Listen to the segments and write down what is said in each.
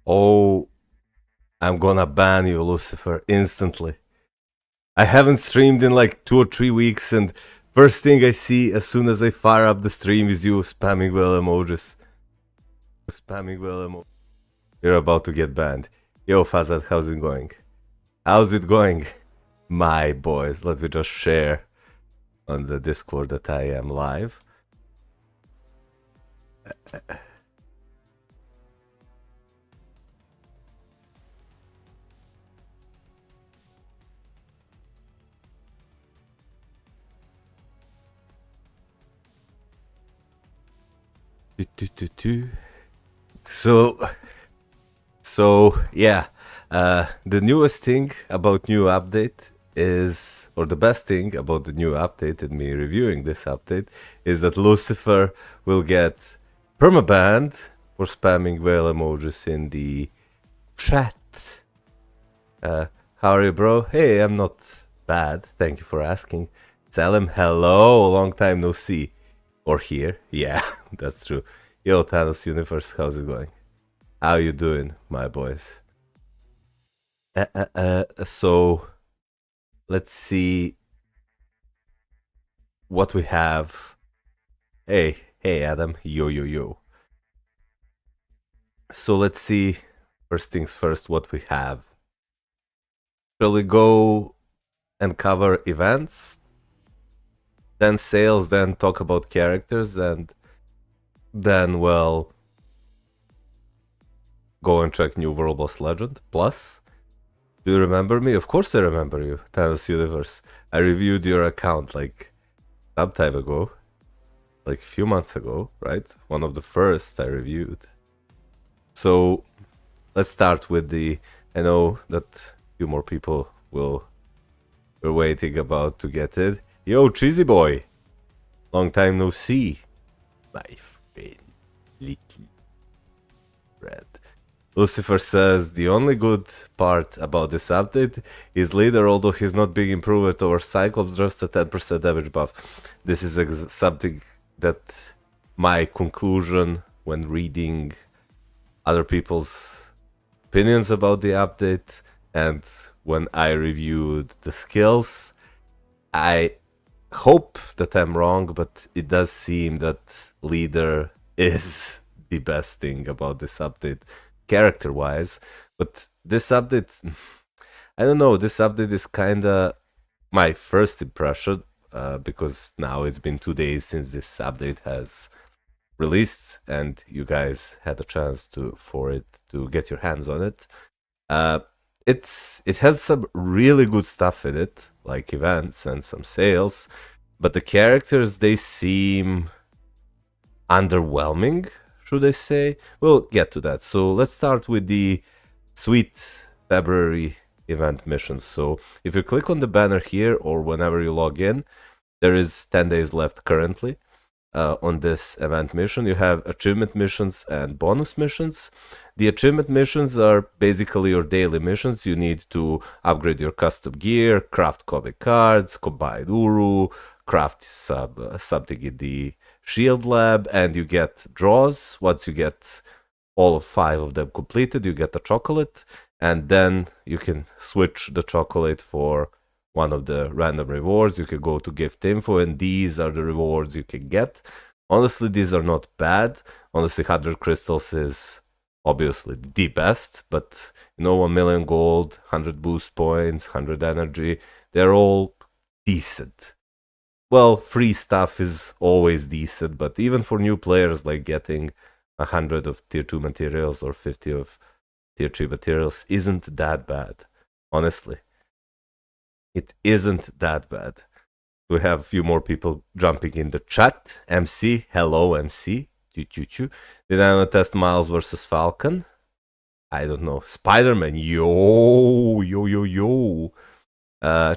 Oh, I'm gonna ban you, Lucifer, instantly. I haven't streamed in like 2 or 3 weeks, and first thing I see as soon as I fire up the stream is you spamming well emojis. Spamming well emojis. You're about to get banned. Yo, Fazad, how's it going? How's it going? My boys, let me just share on the Discord that I am live. So yeah, the newest thing about new update is, or the best thing about the new update and me reviewing this update is that Lucifer will get permabanned for spamming whale emojis in the chat. How are you, bro? Hey, I'm not bad. Thank you for asking. Tell him hello. Long time no see. Or hear. Yeah, that's true. Yo, Thanos Universe, how's it going? How you doing, my boys? So, let's see what we have. Hey, Adam. Yo. So let's see, first things first, what we have. Shall we go and cover events, then sales, then talk about characters, and then, well, go and check new World Boss Legend Plus? Do you remember me? Of course I remember you, Thanos Universe. I reviewed your account like some time ago, like a few months ago, right? One of the first I reviewed. So let's start with the, I know that a few more people were waiting about to get it. Yo, Cheesy Boy! Long time no see, my friend, little red. Lucifer says the only good part about this update is Leader, although he's not big improvement over Cyclops, just a 10% damage buff. This is something that my conclusion when reading other people's opinions about the update and when I reviewed the skills. I hope that I'm wrong, but it does seem that Leader is the best thing about this update character-wise. But this update, I don't know, this update is kinda my first impression, because now it's been 2 days since this update has released and you guys had a chance to get your hands on it. It has some really good stuff in it, like events and some sales, but the characters, they seem underwhelming, should I say? We'll get to that. So let's start with the sweet February event missions. So if you click on the banner here or whenever you log in, there is 10 days left currently. On this event mission, you have achievement missions and bonus missions. The achievement missions are basically your daily missions. You need to upgrade your custom gear, craft comic cards, combine Uru, craft something in the shield lab, and you get draws. Once you get all of 5 of them completed, you get a chocolate, and then you can switch the chocolate for one of the random rewards. You can go to gift info, and these are the rewards you can get. Honestly, these are not bad. Honestly, 100 crystals is obviously the best, but 1 million gold, 100 boost points, 100 energy, they're all decent. Well, free stuff is always decent, but even for new players, like getting 100 of tier 2 materials or 50 of tier 3 materials isn't that bad, honestly. It isn't that bad. We have a few more people jumping in the chat. MC, hello MC. Did I test Miles versus Falcon? I don't know. Spider-Man, yo.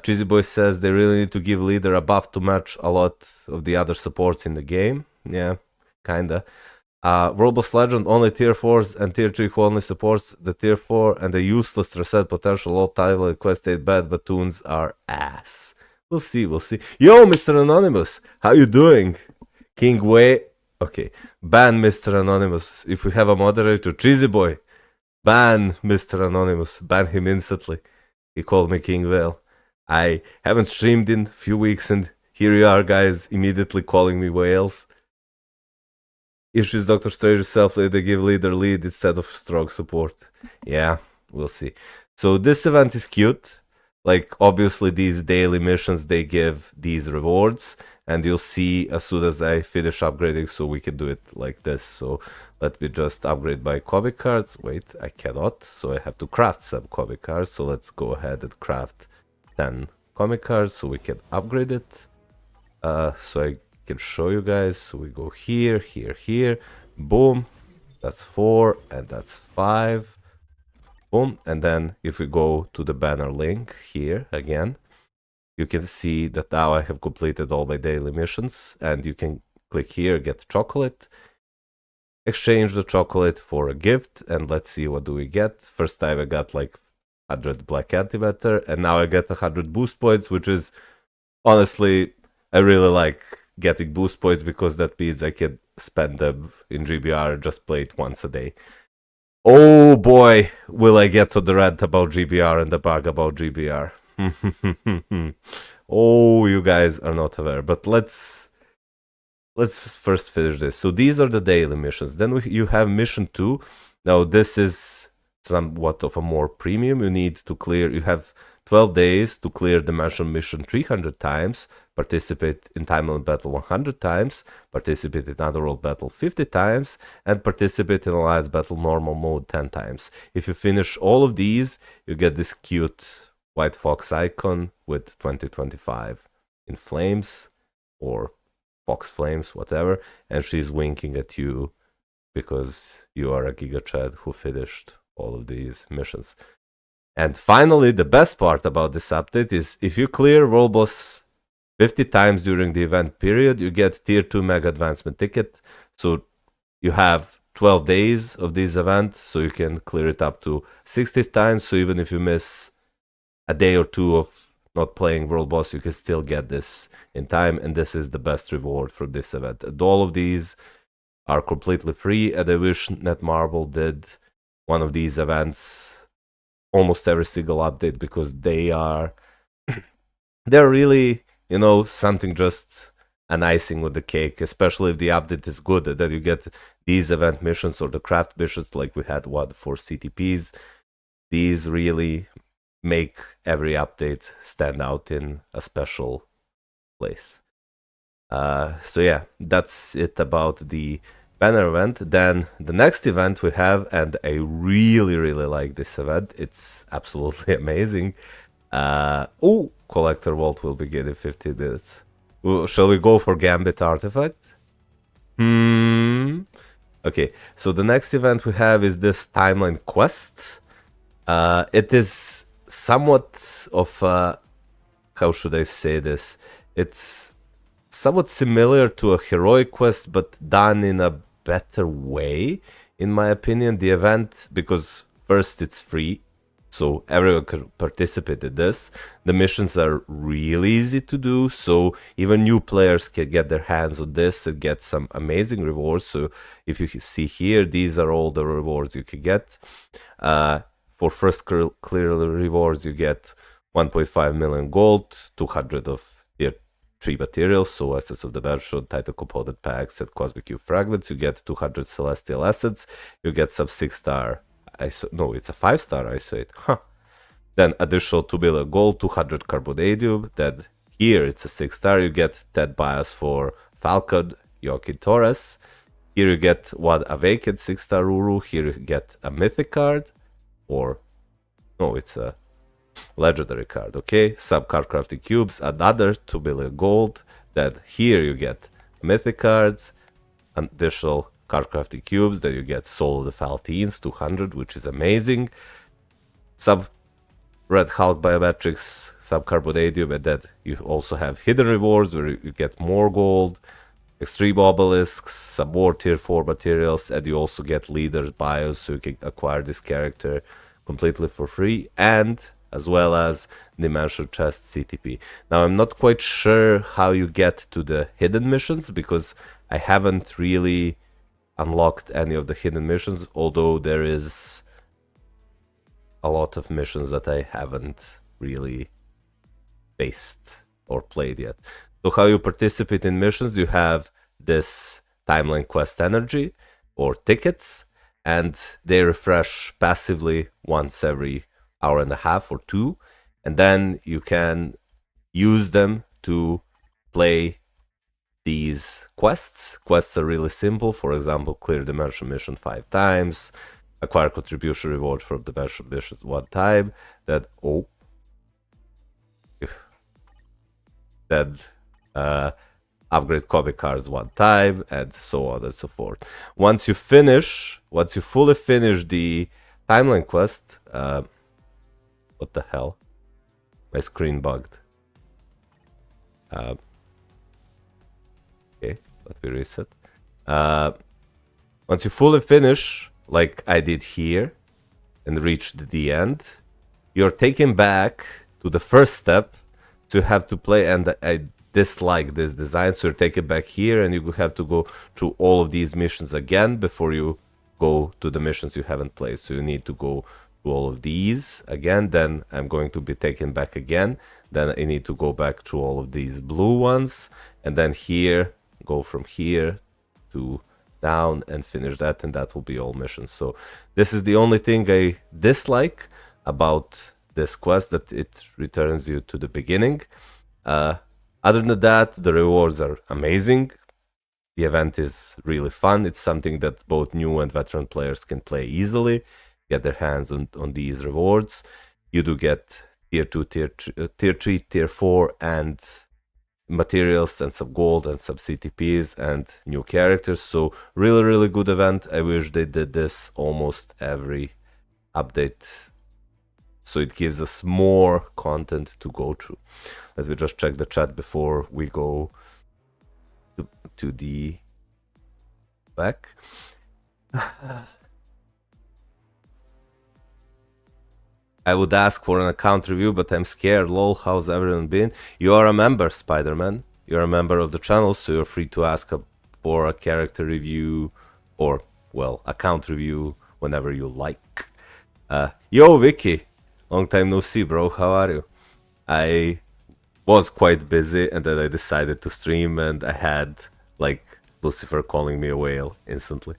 Cheesy Boy says they really need to give Leader a buff to match a lot of the other supports in the game. Yeah, kinda. World Boss Legend only tier 4s and tier 3 who only supports the tier 4 and the useless reset potential low title quest 8 bad batoons are ass. We'll see. Yo, Mr. Anonymous, how you doing? King Wei. Okay, ban Mr. Anonymous. If we have a moderator, Cheesy Boy, ban Mr. Anonymous, ban him instantly. He called me King Vale. I haven't streamed in a few weeks, and here you are, guys, immediately calling me Wales. Issues Dr. Strange self-lead, they give leader lead instead of strong support. Yeah, we'll see. So this event is cute. Like, obviously, these daily missions, they give these rewards, and you'll see as soon as I finish upgrading, so we can do it like this. So let me just upgrade my comic cards. Wait, I cannot, so I have to craft some comic cards. So let's go ahead and craft 10 comic cards so we can upgrade it. So I can show you guys. So we go here, here, here. Boom. That's 4, and that's 5. Boom. And then if we go to the banner link here again, you can see that now I have completed all my daily missions, and you can click here, get chocolate, exchange the chocolate for a gift, and let's see what do we get. First time I got like 100 black antimatter, and now I get 100 boost points, which is honestly, I really like getting boost points because that means I can spend them in GBR and just play it once a day. Oh boy, will I get to the rant about GBR and the bug about GBR. Oh, you guys are not aware, but let's first finish this. So these are the daily missions. Then you have mission 2. Now this is somewhat of a more premium. You need to clear, you have 12 days to clear the mansion mission 300 times, participate in Timeline Battle 100 times, participate in Underworld Battle 50 times, and participate in Alliance Battle Normal Mode 10 times. If you finish all of these, you get this cute White Fox icon with 2025 in flames, or Fox Flames, whatever, and she's winking at you because you are a Giga Chad who finished all of these missions. And finally, the best part about this update is if you clear World Boss 50 times during the event period, you get Tier 2 Mega Advancement Ticket. So you have 12 days of this event, so you can clear it up to 60 times. So even if you miss a day or two of not playing World Boss, you can still get this in time, and this is the best reward for this event. And all of these are completely free, and I wish Netmarble did one of these events almost every single update, because they're really, you know, something, just an icing with the cake, especially if the update is good, that you get these event missions or the craft missions like we had one for CTPs. These really make every update stand out in a special place. So yeah, that's it about the banner event. Then the next event we have, and I really like this event, it's absolutely amazing. Oh, Collector Vault will begin in 15 minutes. Shall we go for Gambit Artifact? Okay, so the next event we have is this Timeline Quest. It is somewhat of a, how should I say this? It's somewhat similar to a heroic quest, but done in a better way, in my opinion. The event, because first it's free, so everyone can participate in this. The missions are really easy to do, so even new players can get their hands on this and get some amazing rewards. So if you see here, these are all the rewards you can get. For first clear rewards, you get 1.5 million gold, 200 of tier 3 materials, so Assets of the Mansion, Titan Component Packs, and Cosmic Cube Fragments. You get 200 Celestial Assets. You get some 6-star, no, it's a 5-star Isolate. Then additional 2 million gold, 200 Carbonadium. Then here it's a 6-star. You get 10 bias for Falcon, Joaquin Torres. Here you get one Awakened 6-star Uru. Here you get a Mythic card, or no, it's a legendary card. Okay, some card crafting cubes, another 2 million gold. Then here you get Mythic cards, additional card crafting cubes. Then you get Soul of the Falteens 200, which is amazing. Some Red Hulk biometrics, some Carbonadium, and then you also have hidden rewards where you get more gold, extreme obelisks, some more tier 4 materials, and you also get leader bios, so you can acquire this character completely for free, and as well as Dimension Chest CTP. Now I'm not quite sure how you get to the hidden missions, because I haven't really unlocked any of the hidden missions, although there is a lot of missions that I haven't really faced or played yet. So how you participate in missions, you have this timeline quest energy or tickets, and they refresh passively once every hour and a half or two, and then you can use them to play these quests. Quests are really simple. For example, clear dimension mission 5 times, acquire contribution reward from the missions 1 time, that upgrade comic cards 1 time, and so on and so forth. Once you fully finish the timeline quest, what the hell? My screen bugged. Okay, let me reset. Once you fully finish, like I did here, and reached the end, you're taken back to the first step to have to play, and I dislike this design, so you're taken back here and you have to go through all of these missions again before you go to the missions you haven't played. So you need to go to all of these again, then I'm going to be taken back again, then I need to go back to all of these blue ones, and then here, go from here to down and finish that, and that will be all missions. So this is the only thing I dislike about this quest, that it returns you to the beginning. Other than that, the rewards are amazing. The event is really fun. It's something that both new and veteran players can play easily, get their hands on these rewards. You do get tier 2, tier 3, tier 4, and materials and some gold and some CTPs and new characters. So really, really good event. I wish they did this almost every update, so it gives us more content to go through. Let me just check the chat before we go to the back. I would ask for an account review, but I'm scared. Lol, how's everyone been? You are a member, Spider-Man. You're a member of the channel, so you're free to ask for a character review or, well, account review whenever you like. Yo, Vicky. Long time no see, bro. How are you? I was quite busy, and then I decided to stream, and I had, like, Lucifer calling me a whale instantly.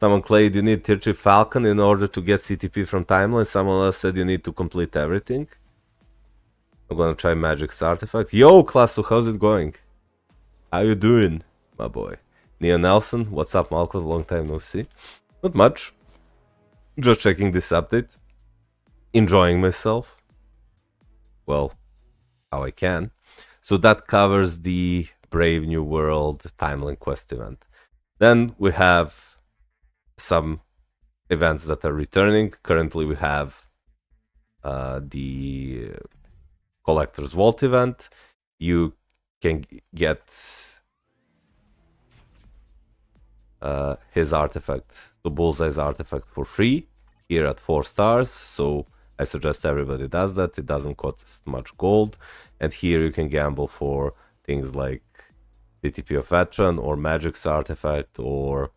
Someone claimed you need tier 3 Falcon in order to get CTP from Timeline. Someone else said you need to complete everything. I'm gonna try Magic's artifact. Yo, Klasu, how's it going? How you doing, my boy? Neo Nelson, what's up, Malcolm? Long time no see. Not much. Just checking this update. Enjoying myself. Well, how I can. So that covers the Brave New World Timeline Quest event. Then we have some events that are returning. Currently we have the Collector's Vault event. You can get his artifact, the Bullseye's artifact, for free here at 4 stars. So I suggest everybody does that. It doesn't cost much gold. And here you can gamble for things like CTP of Veteran or Magic's artifact or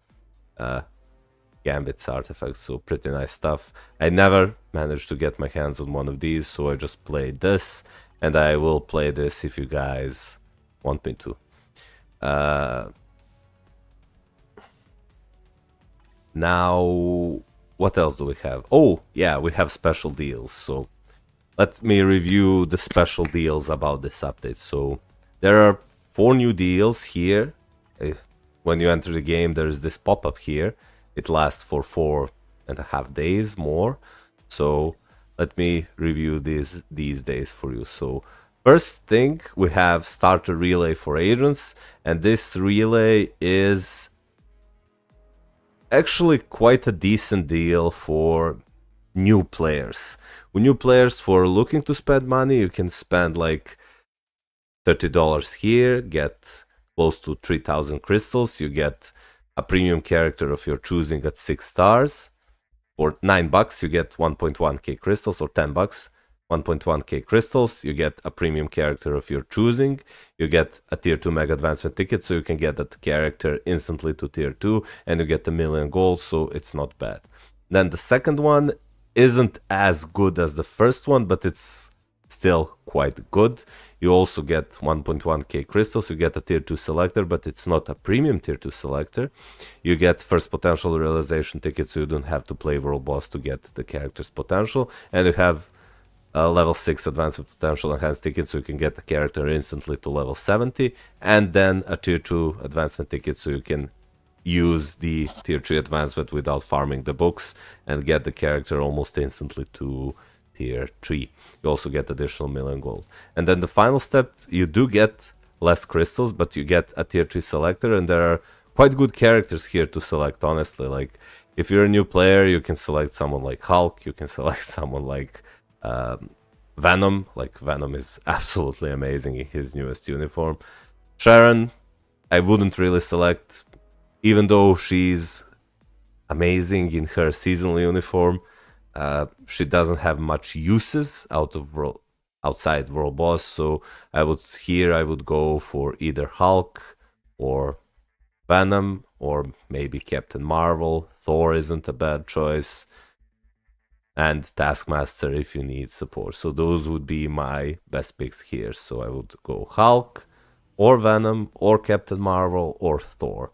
Gambit's artifact. So pretty nice stuff. I never managed to get my hands on one of these, so I just played this. And I will play this if you guys want me to. Now, what else do we have? Oh, yeah, we have special deals. So let me review the special deals about this update. So there are 4 new deals here. When you enter the game, there is this pop-up here. It lasts for 4.5 days more. So let me review these days for you. So first thing, we have Starter Relay for Agents. And this relay is actually quite a decent deal for new players. With new players who are looking to spend money, you can spend like $30 here, get close to 3,000 crystals. You get a premium character of your choosing at 6 stars. For $9 you get 1.1k crystals, or $10 1.1k crystals. You get a premium character of your choosing. You get a tier 2 mega advancement ticket, so you can get that character instantly to tier 2, and you get 1,000,000 gold, so it's not bad. Then the second one isn't as good as the first one, but it's still quite good. You also get 1.1k crystals, you get a tier 2 selector, but it's not a premium tier 2 selector. You get first potential realization tickets, so you don't have to play world boss to get the character's potential, and you have a level 6 advancement potential enhanced ticket, so you can get the character instantly to level 70, and then a tier 2 advancement ticket, so you can use the tier 3 advancement without farming the books and get the character almost instantly to tier 3. You also get additional million gold. And then the final step, you do get less crystals, but you get a tier 3 selector, and there are quite good characters here to select, honestly. Like, if you're a new player, you can select someone like Hulk, you can select someone like Venom. Like, Venom is absolutely amazing in his newest uniform. Sharon, I wouldn't really select, even though she's amazing in her seasonal uniform. She doesn't have much uses outside world boss, so I would go for either Hulk or Venom, or maybe Captain Marvel. Thor isn't a bad choice, and Taskmaster if you need support. So those would be my best picks here. So I would go Hulk or Venom or Captain Marvel or Thor.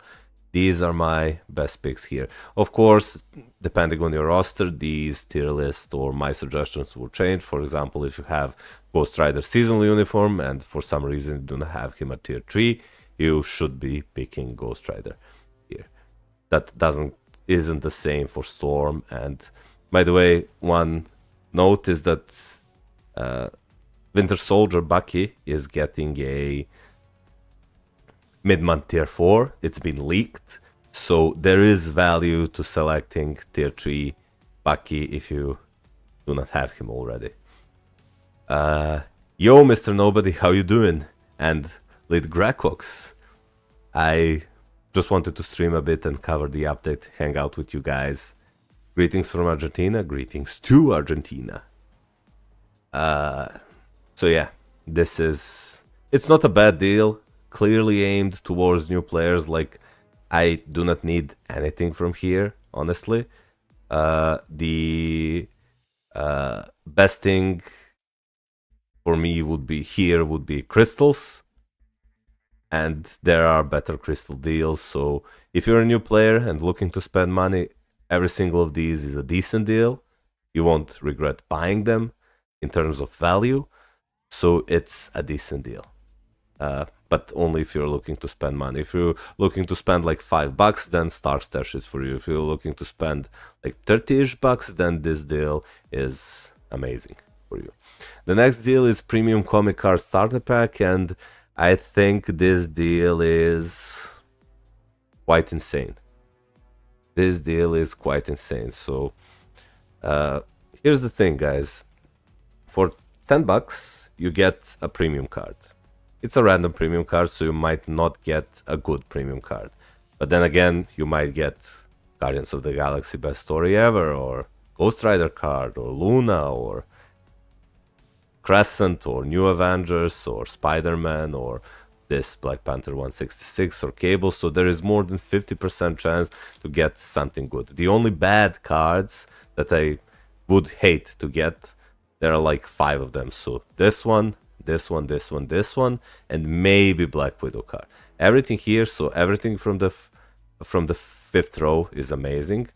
These are my best picks here. Of course, depending on your roster, these tier list or my suggestions will change. For example, if you have Ghost Rider seasonal uniform and for some reason you do not have him at tier 3, you should be picking Ghost Rider here. That isn't the same for Storm. And by the way, one note is that Winter Soldier Bucky is getting a mid-month tier 4. It's been leaked, so there is value to selecting tier 3 Bucky if you do not have him already. Yo, Mr. Nobody, how you doing? And Lid Gracox, I just wanted to stream a bit and cover the update, hang out with you guys. Greetings from Argentina, greetings to Argentina. So yeah, it's not a bad deal. Clearly aimed towards new players. Like, I do not need anything from here, honestly. The best thing for me would be crystals, and there are better crystal deals. So if you're a new player and looking to spend money, every single of these is a decent deal. You won't regret buying them in terms of value, so it's a decent deal. But only if you're looking to spend money. If you're looking to spend like $5, then Star Stash is for you. If you're looking to spend like 30-ish bucks, then this deal is amazing for you. The next deal is Premium Comic Card Starter Pack, and I think this deal is quite insane. So here's the thing, guys. For $10, you get a premium card. It's a random premium card, so you might not get a good premium card. But then again, you might get Guardians of the Galaxy Best Story Ever, or Ghost Rider card, or Luna, or Crescent, or New Avengers, or Spider-Man, or this Black Panther 166, or Cable. So there is more than 50% chance to get something good. The only bad cards that I would hate to get, there are like 5 of them. So this one, and maybe Black Widow card. Everything here, so everything from the 5th row is amazing.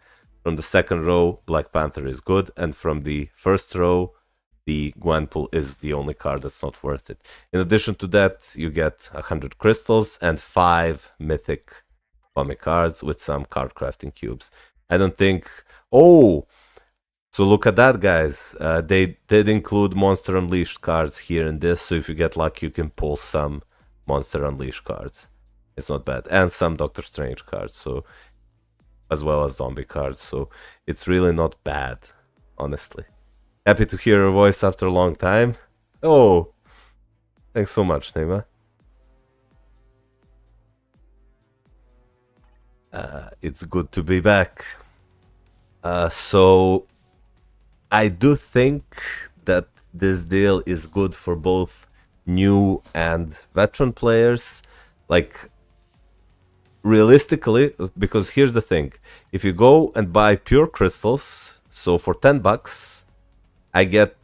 From the 2nd row, Black Panther is good, and from the 1st row, the Gwenpool is the only card that's not worth it. In addition to that, you get 100 crystals and 5 mythic comic cards with some card crafting cubes. I don't think... Oh! So look at that, guys. They did include Monster Unleashed cards here in this, so if you get lucky, you can pull some Monster Unleashed cards. It's not bad. And some Doctor Strange cards, so as well as zombie cards, so it's really not bad, honestly. Happy to hear your voice after a long time. Oh, thanks so much, Nema. It's good to be back. So I do think that this deal is good for both new and veteran players. Like, realistically, because here's the thing. If you go and buy pure crystals, So for 10 bucks, I get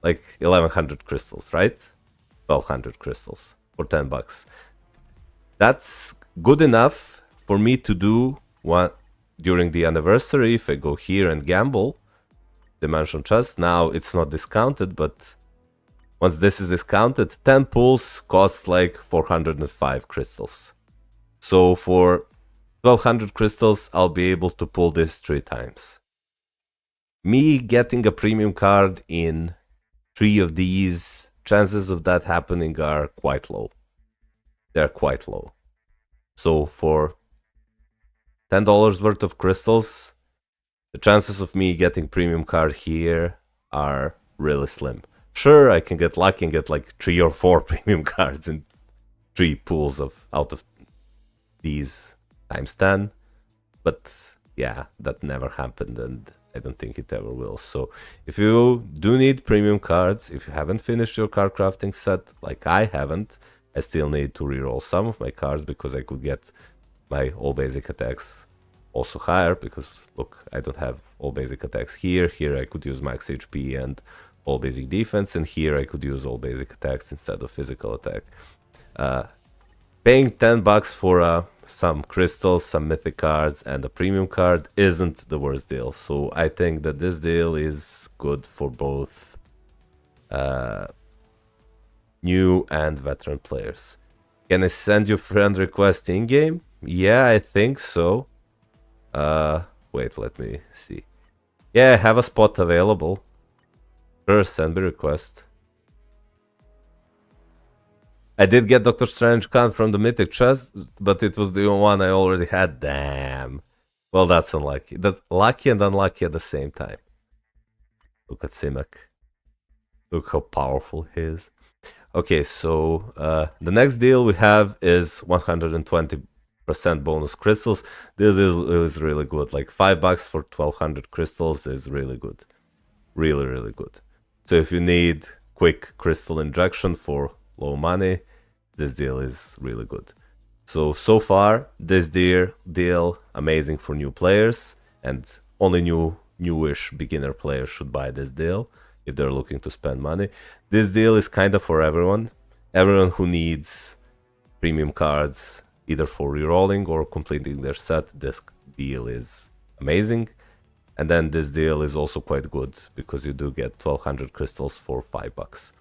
like 1100 crystals, right? 1200 crystals for 10 bucks. That's good enough for me to do one during the anniversary. If I go here and gamble, Dimension Chest, now it's not discounted, but once this is discounted, 10 pulls costs like 405 crystals. So for 1200 crystals, I'll be able to pull this 3 times. Me getting a premium card in 3 of these, chances of that happening are quite low. They're quite low. So for $10 worth of crystals, the chances of me getting premium card here are really slim. Sure, I can get lucky and get like 3 or 4 premium cards in 3 pools out of these times 10, but yeah, that never happened, and I don't think it ever will. So if you do need premium cards, if you haven't finished your card crafting set, like I haven't, I still need to reroll some of my cards because I could get my all basic attacks also higher, because look, I don't have all basic attacks here. Here I could use max HP and all basic defense, and here I could use all basic attacks instead of physical attack. Paying 10 bucks for some crystals, some mythic cards, and a premium card isn't the worst deal. So I think that this deal is good for both new and veteran players. Can I send you friend request in-game? Yeah, I think so. Wait, let me see. Yeah, I have a spot available. Sure, send me request. I did get Doctor Strange card from the Mythic chest, but it was the one I already had. Damn. Well, that's unlucky. That's lucky and unlucky at the same time. Look at Simek. Look how powerful he is. Okay, so the next deal we have is 120% bonus crystals. This is really good. Like $5 for 1200 crystals is really good. Really, really good. So if you need quick crystal injection for low money, this deal is really good. So far, this deal amazing for new players, and only newish beginner players should buy this deal if they're looking to spend money. This deal is kind of for everyone. Everyone who needs premium cards, either for rerolling or completing their set, this deal is amazing. And then this deal is also quite good because you do get 1200 crystals for $5.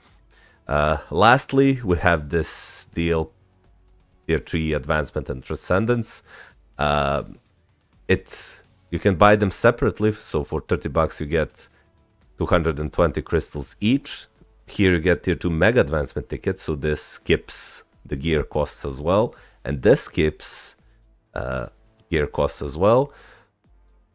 Lastly, we have this deal, Tier 3 Advancement and Transcendence. You can buy them separately, so for $30 you get 220 crystals each. Here you get Tier 2 Mega Advancement tickets, so this skips the gear costs as well, and this skips gear costs as well.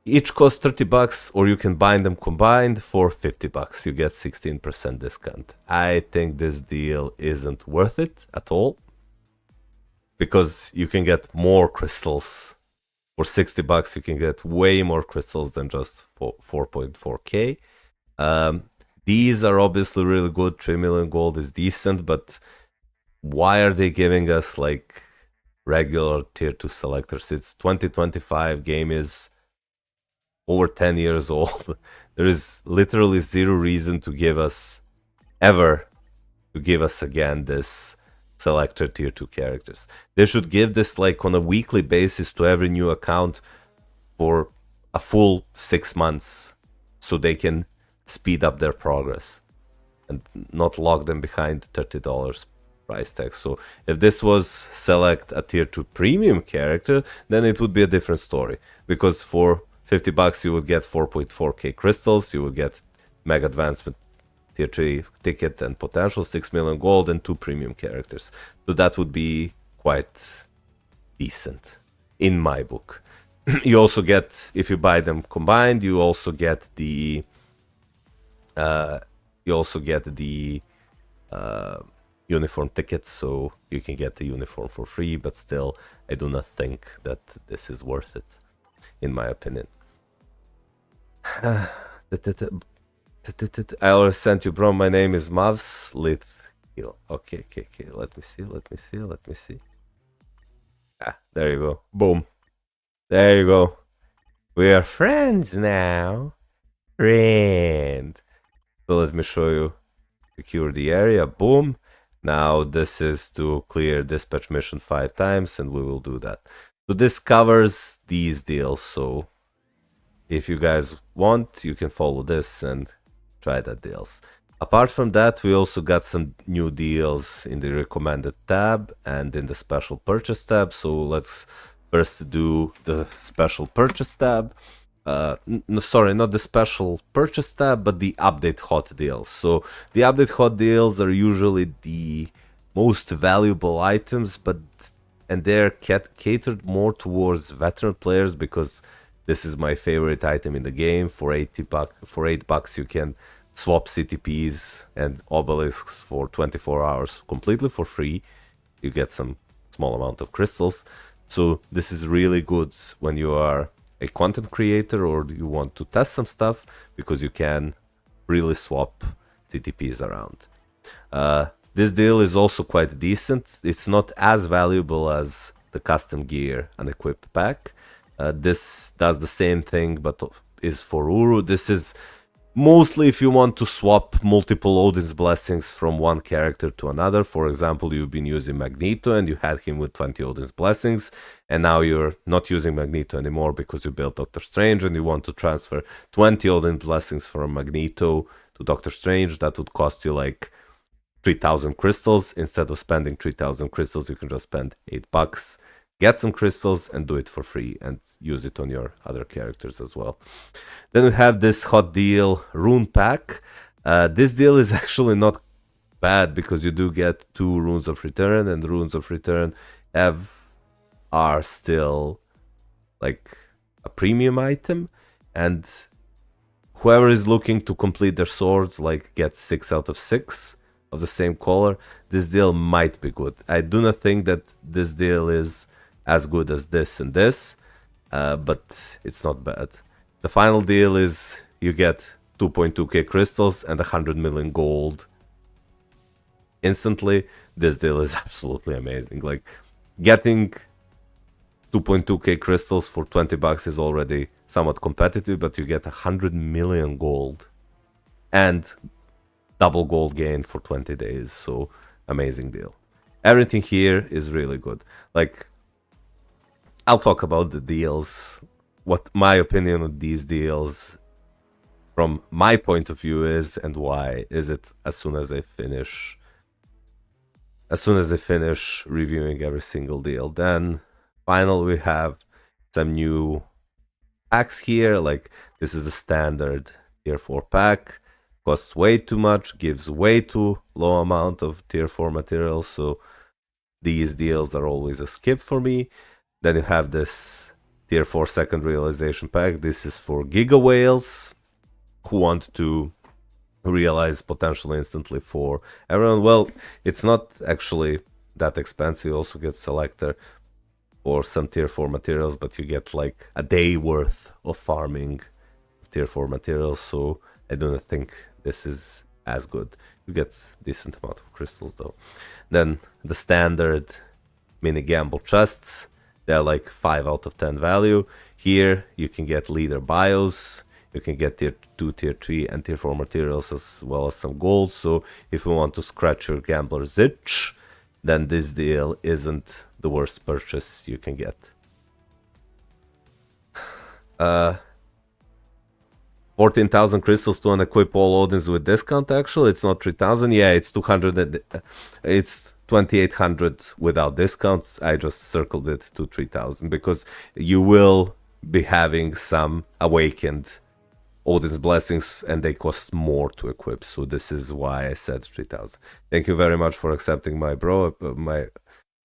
Each costs $30, or you can buy them combined for $50. You get 16% discount. I think this deal isn't worth it at all, because you can get more crystals. For $60, you can get way more crystals than just 4.4k. These are obviously really good. 3 million gold is decent, but why are they giving us like regular tier 2 selectors? It's 2025, game is over 10 years old. There is literally zero reason to give us again this selector tier 2 characters. They should give this like on a weekly basis to every new account for a full 6 months, so they can speed up their progress and not lock them behind $30 price tag. So if this was select a tier 2 premium character, then it would be a different story, because for $50 you would get 4.4k crystals, you would get Mega Advancement Tier 3 ticket and potential 6 million gold and 2 premium characters. So that would be quite decent in my book. You also get, if you buy them combined, you also get the uniform tickets, so you can get the uniform for free, but still I do not think that this is worth it, in my opinion. I already sent you, bro. My name is Mavs Lith. Okay. Let me see. Ah, there you go. Boom. There you go. We are friends now. friend. So let me show you. Secure the area, boom. Now this is to clear dispatch mission 5 times, and we will do that. So this covers these deals, so if you guys want, you can follow this and try that deals. Apart from that, we also got some new deals in the recommended tab and in the special purchase tab. So let's first do the special purchase tab. No, sorry, not the special purchase tab, but the update hot deals. So the update hot deals are usually the most valuable items, and they're catered more towards veteran players because this is my favorite item in the game. For $8 you can swap CTPs and obelisks for 24 hours completely for free. You get some small amount of crystals. So this is really good when you are a content creator or you want to test some stuff, because you can really swap CTPs around. This deal is also quite decent. It's not as valuable as the custom gear and equip pack. This does the same thing, but is for Uru. This is mostly if you want to swap multiple Odin's Blessings from one character to another. For example, you've been using Magneto and you had him with 20 Odin's Blessings, and now you're not using Magneto anymore because you built Doctor Strange and you want to transfer 20 Odin's Blessings from Magneto to Doctor Strange. That would cost you like 3,000 crystals. Instead of spending 3,000 crystals, you can just spend $8, get some crystals and do it for free and use it on your other characters as well. Then we have this hot deal rune pack. This deal is actually not bad because you do get 2 runes of return, and runes of return are still like a premium item, and whoever is looking to complete their swords like get 6 out of 6 of the same color, this deal might be good. I do not think that this deal is as good as this and this, but it's not bad. The final deal is you get 2.2k crystals and 100 million gold instantly. This deal is absolutely amazing. Like, getting 2.2k crystals for $20 is already somewhat competitive, but you get 100 million gold and double gold gain for 20 days. So amazing deal. Everything here is really good. Like, I'll talk about the deals, what my opinion of these deals from my point of view is, and why is it as soon as I finish reviewing every single deal. Then finally we have some new packs here. Like, this is the standard tier 4 pack, costs way too much, gives way too low amount of tier 4 materials, so these deals are always a skip for me. Then you have this tier 4 second realization pack. This is for Giga Whales who want to realize potential instantly for everyone. Well, it's not actually that expensive. You also get selector or some tier 4 materials, but you get like a day worth of farming tier 4 materials, so I do not think this is as good. You get decent amount of crystals though. Then the standard mini gamble chests, they're like 5 out of 10 value. Here you can get leader bios, you can get tier 2, tier 3 and tier 4 materials, as well as some gold. So if you want to scratch your gambler's itch, then this deal isn't the worst purchase you can get. 14,000 crystals to unequip all Odins with discount. Actually, it's not 3,000. Yeah, it's 200. It's 2,800 without discounts. I just circled it to 3,000 because you will be having some awakened Odin's Blessings and they cost more to equip. So this is why I said 3,000. Thank you very much for accepting my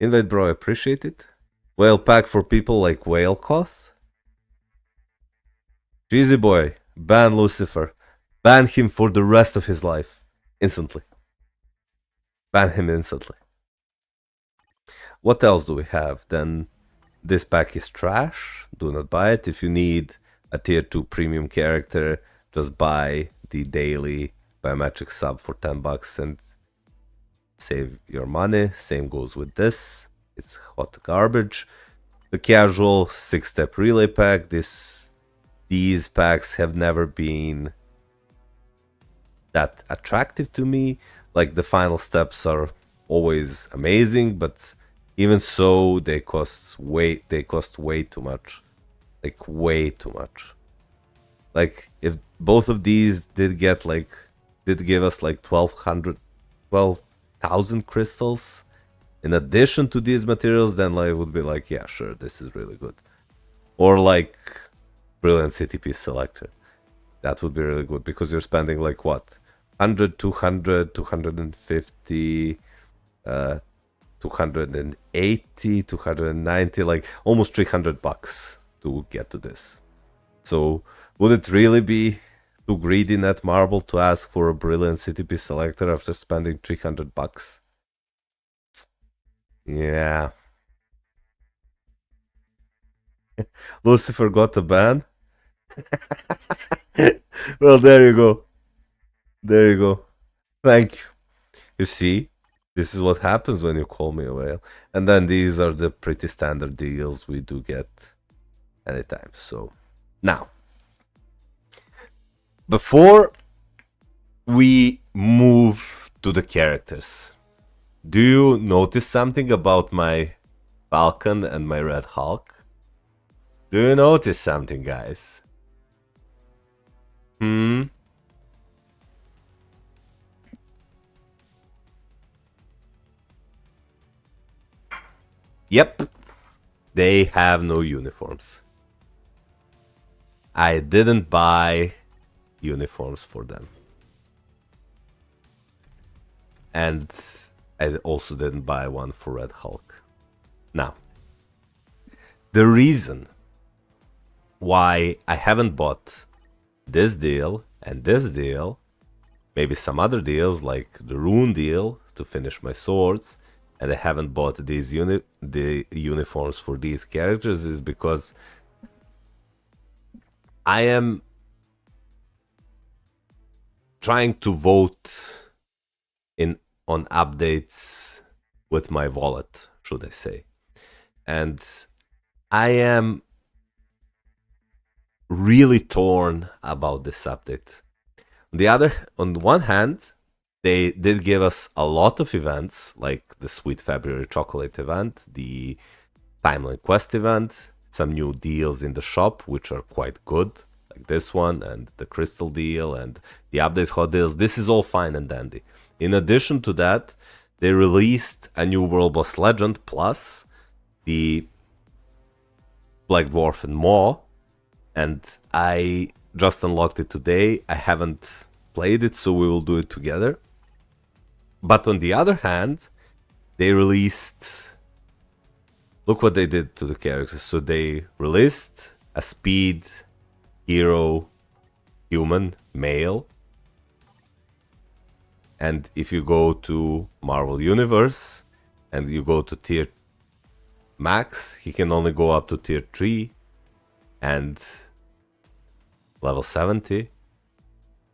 invite, bro. I appreciate it. Whale pack for people like Whale Koth. Jeezy boy, ban Lucifer. Ban him for the rest of his life. Instantly. Ban him instantly. What else do we have? Then this pack is trash. Do not buy it. If you need a tier 2 premium character, just buy the daily biometric sub for $10 and save your money. Same goes with this. It's hot garbage. The casual 6-step relay pack. These packs have never been that attractive to me. Like the final steps are always amazing, but even so, they cost way too much. Like way too much. Like if both of these did give us like 12,000 crystals in addition to these materials, then like it would be like, yeah, sure, this is really good. Or like Brilliant City Piece Selector. That would be really good because you're spending like what? 100, 200, 250, 280, 290, like almost $300 to get to this. So would it really be too greedy, Netmarble, to ask for a Brilliant City Piece Selector after spending $300? Yeah. Lucifer got a ban. Well, there you go. There you go. Thank you. You see, this is what happens when you call me a whale. And then these are the pretty standard deals we do get anytime. So now, before we move to the characters, do you notice something about my Falcon and my Red Hulk? Do you notice something, guys? Yep, they have no uniforms. I didn't buy uniforms for them. And I also didn't buy one for Red Hulk. Now, the reason why I haven't bought this deal and this deal, maybe some other deals like the Rune deal to finish my swords, and I haven't bought the uniforms for these characters is because I am trying to vote on updates with my wallet, should I say. And I am really torn about this update. On one hand, they did give us a lot of events, like the Sweet February Chocolate event, the Timeline Quest event, some new deals in the shop, which are quite good, like this one, and the Crystal deal, and the update hot deals. This is all fine and dandy. In addition to that, they released a new World Boss Legend, plus the Black Dwarf and Maw, and I just unlocked it today. I haven't played it, so we will do it together. But on the other hand, they released... Look what they did to the characters. So they released a speed hero human male. And if you go to Marvel Universe and you go to tier max, he can only go up to tier 3 and level 70.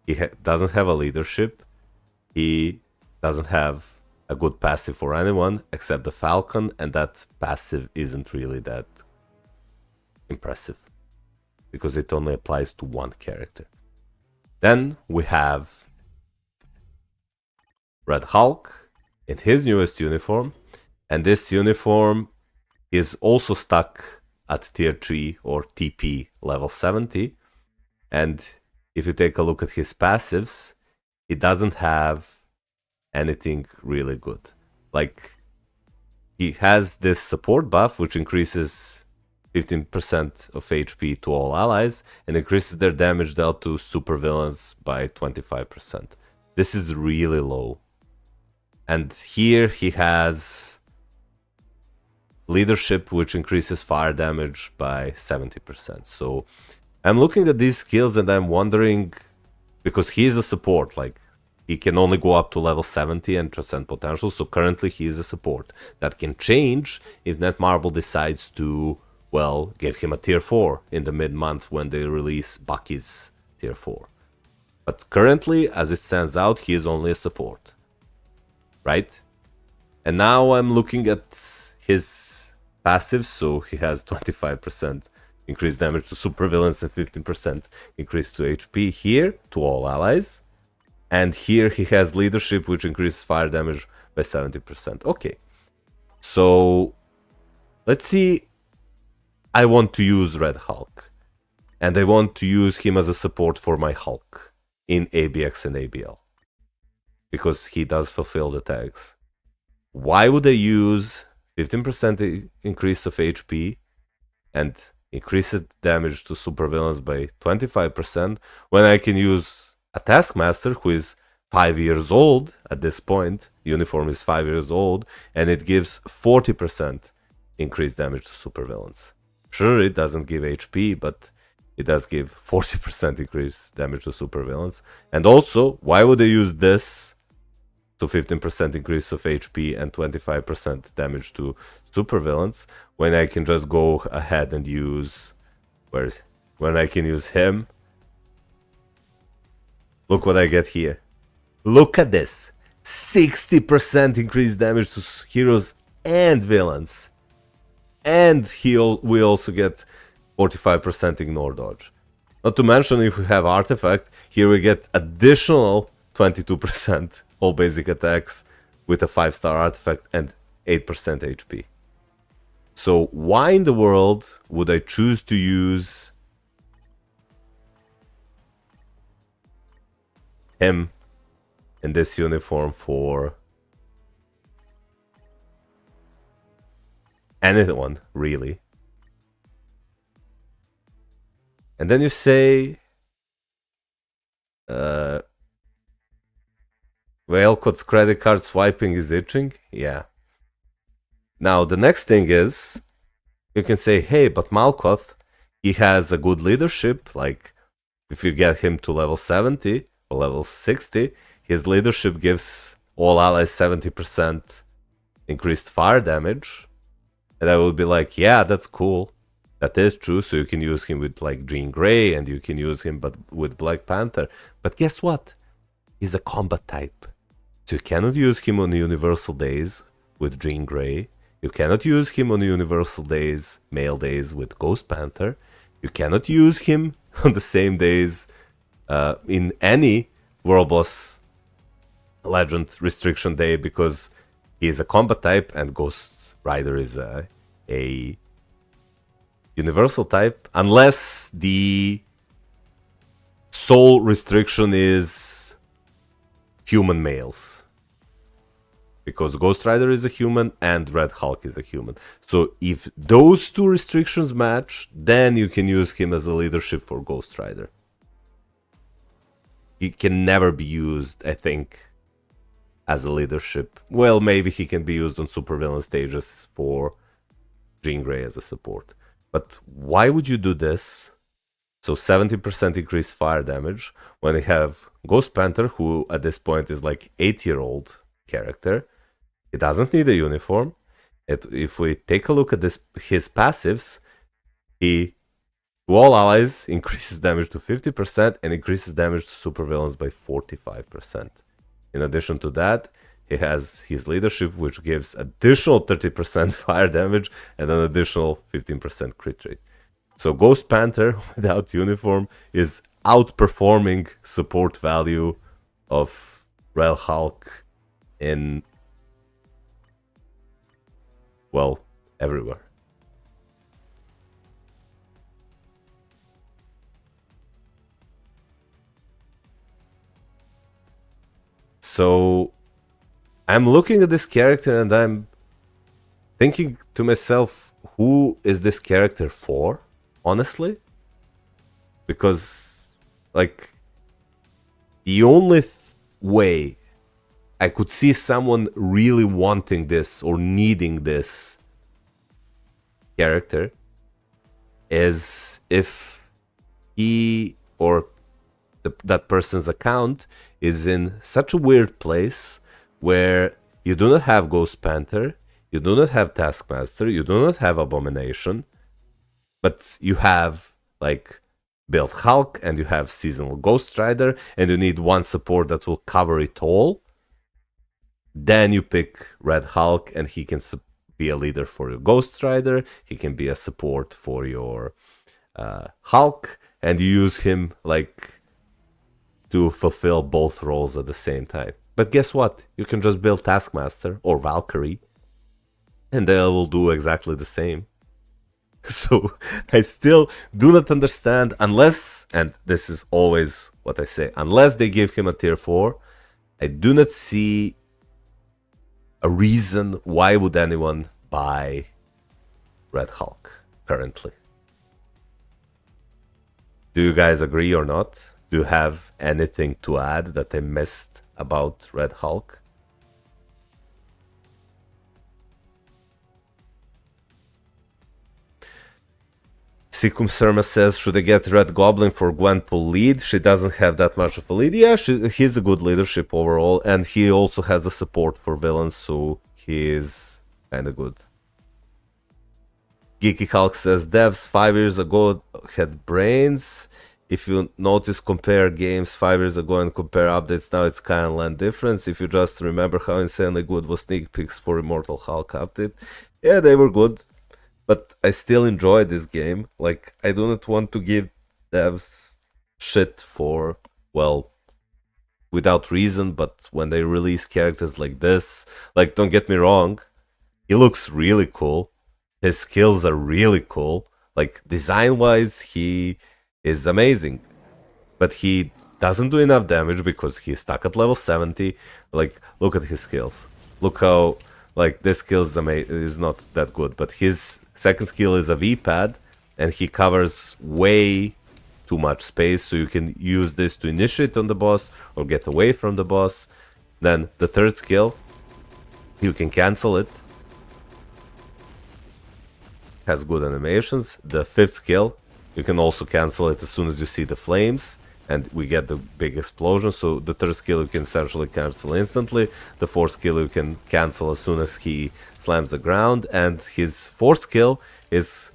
He doesn't have a leadership. He doesn't have a good passive for anyone except the Falcon, and that passive isn't really that impressive because it only applies to one character. Then we have Red Hulk in his newest uniform, and this uniform is also stuck at tier 3 or TP level 70. And if you take a look at his passives, he doesn't have anything really good. Like, he has this support buff which increases 15% of HP to all allies and increases their damage dealt to supervillains by 25%. This is really low. And here he has leadership, which increases fire damage by 70%. So I'm looking at these skills and I'm wondering, because he is a support, like he can only go up to level 70 and transcend potential, so currently he is a support. That can change if Netmarble decides to, well, give him a tier 4 in the mid-month when they release Bucky's tier 4. But currently, as it stands out, he is only a support. Right? And now I'm looking at his passives, so he has 25% increased damage to supervillains and 15% increase to HP here to all allies. And here he has leadership, which increases fire damage by 70%. Okay. So let's see. I want to use Red Hulk. And I want to use him as a support for my Hulk in ABX and ABL. Because he does fulfill the tags. Why would I use 15% increase of HP and increase damage to supervillains by 25% when I can use a Taskmaster who is 5 years old at this point? Uniform is 5 years old, and it gives 40% increased damage to supervillains. Sure, it doesn't give HP, but it does give 40% increased damage to supervillains. And also, why would I use this to 15% increase of HP and 25% damage to supervillains when I can just go ahead and use when I can use him? Look what I get here. Look at this. 60% increased damage to heroes and villains. And we also get 45% ignore dodge. Not to mention, if we have artifact, here we get additional 22% all basic attacks with a 5-star artifact and 8% HP. So why in the world would I choose to use him in this uniform for anyone, really? And then you say, Whalecott's credit card swiping is itching? Yeah. Now, the next thing is, you can say, hey, but Malkoth, he has a good leadership. Like, if you get him to level 70 or level 60, his leadership gives all allies 70% increased fire damage. And I will be like, yeah, that's cool. That is true, so you can use him with like Jean Grey, and you can use him with Black Panther. But guess what? He's a combat type. So you cannot use him on Universal Days with Jean Grey. You cannot use him on Universal Days, male days with Ghost Panther. You cannot use him on the same days in any World Boss Legend restriction day because he is a combat type and Ghost Rider is a universal type, unless the sole restriction is human males. Because Ghost Rider is a human and Red Hulk is a human. So if those two restrictions match, then you can use him as a leadership for Ghost Rider. He can never be used, I think, as a leadership. Well, maybe he can be used on supervillain stages for Jean Grey as a support. But why would you do this? So 70% increased fire damage when you have Ghost Panther, who at this point is like 8-year-old character. He doesn't need a uniform. If we take a look at his passives, he, to all allies, increases damage to 50% and increases damage to supervillains by 45%. In addition to that, he has his leadership, which gives additional 30% fire damage and an additional 15% crit rate. So Ghost Panther without uniform is outperforming support value of Red Hulk in, well, everywhere. So I'm looking at this character and I'm thinking to myself, who is this character for, honestly? Because, like, the only way I could see someone really wanting this or needing this character is if he or that person's account is in such a weird place where you do not have Ghost Panther, you do not have Taskmaster, you do not have Abomination, but you have like built Hulk and you have seasonal Ghost Rider and you need one support that will cover it all. Then you pick Red Hulk and he can be a leader for your Ghost Rider, he can be a support for your Hulk, and you use him like to fulfill both roles at the same time. But guess what? You can just build Taskmaster or Valkyrie, and they will do exactly the same. So I still do not understand, unless, and this is always what I say, unless they give him a tier 4, I do not see a reason why would anyone buy Red Hulk currently. Do you guys agree or not? Do you have anything to add that I missed about Red Hulk? Sikum Surma says, should I get Red Goblin for Gwenpool lead? She doesn't have that much of a lead. Yeah, he's a good leadership overall, and he also has a support for villains, so he is kinda good. Geeky Hulk says, devs 5 years ago had brains. If you notice, compare games 5 years ago and compare updates now, it's kind of land difference. If you just remember how insanely good was sneak peeks for Immortal Hulk update, yeah, they were good. But I still enjoy this game. Like, I do not want to give devs shit for, well, without reason, but when they release characters like this, like, don't get me wrong, he looks really cool. His skills are really cool. Like, design-wise, he is amazing. But he doesn't do enough damage because he's stuck at level 70. Like, look at his skills. Look how, like, this skill is not that good, but his second skill is a V-pad, and he covers way too much space, so you can use this to initiate on the boss or get away from the boss. Then the third skill, you can cancel it. Has good animations. The fifth skill, you can also cancel it as soon as you see the flames, and we get the big explosion. So the third skill you can essentially cancel instantly. The fourth skill you can cancel as soon as he slams the ground, and his fourth skill is,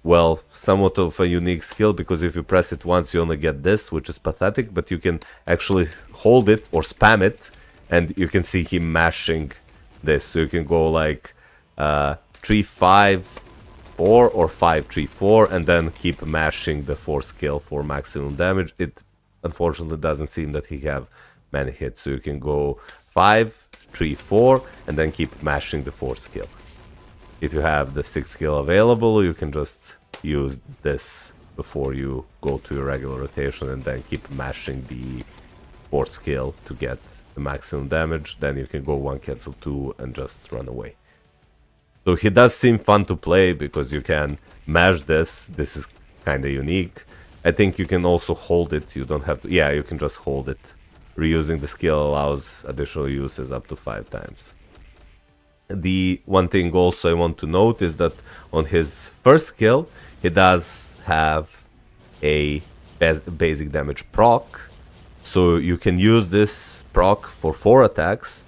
well, somewhat of a unique skill, because if you press it once you only get this, which is pathetic, but you can actually hold it or spam it, and you can see him mashing this. So you can go like 3-5-4 or 5-3-4, and then keep mashing the fourth skill for maximum damage. It unfortunately doesn't seem that he have many hits, so you can go 5-3-4 and then keep mashing the fourth skill. If you have the sixth skill available, you can just use this before you go to your regular rotation and then keep mashing the fourth skill to get the maximum damage. Then you can go 1 cancel 2 and just run away. So he does seem fun to play because you can mash this. This is kind of unique. I think you can also hold it. You don't have to... Yeah, you can just hold it. Reusing the skill allows additional uses up to 5 times. The one thing also I want to note is that on his first skill, he does have a basic damage proc. So you can use this proc for 4 attacks.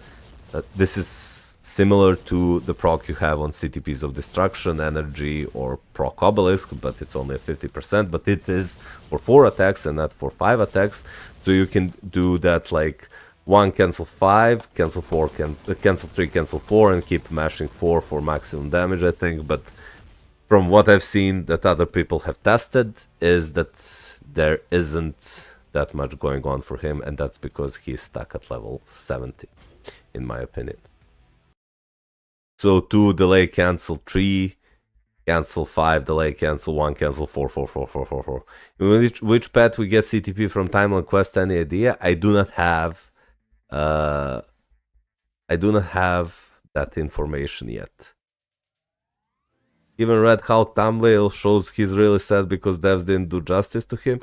This is similar to the proc you have on CTPs of Destruction, Energy, or Proc Obelisk, but it's only 50%, but it is for 4 attacks and not for 5 attacks. So you can do that like 1 cancel 5, cancel 4, cancel 3, cancel 4, and keep mashing 4 for maximum damage, I think. But from what I've seen that other people have tested, is that there isn't that much going on for him, and that's because he's stuck at level 70, in my opinion. So 2, delay, cancel 3, cancel 5, delay, cancel 1, cancel 4, 4, 4, 4, 4, 4. In which path we get CTP from Timeline Quest, any idea? I do not have that information yet. Even Red Hulk thumbnail shows he's really sad because devs didn't do justice to him.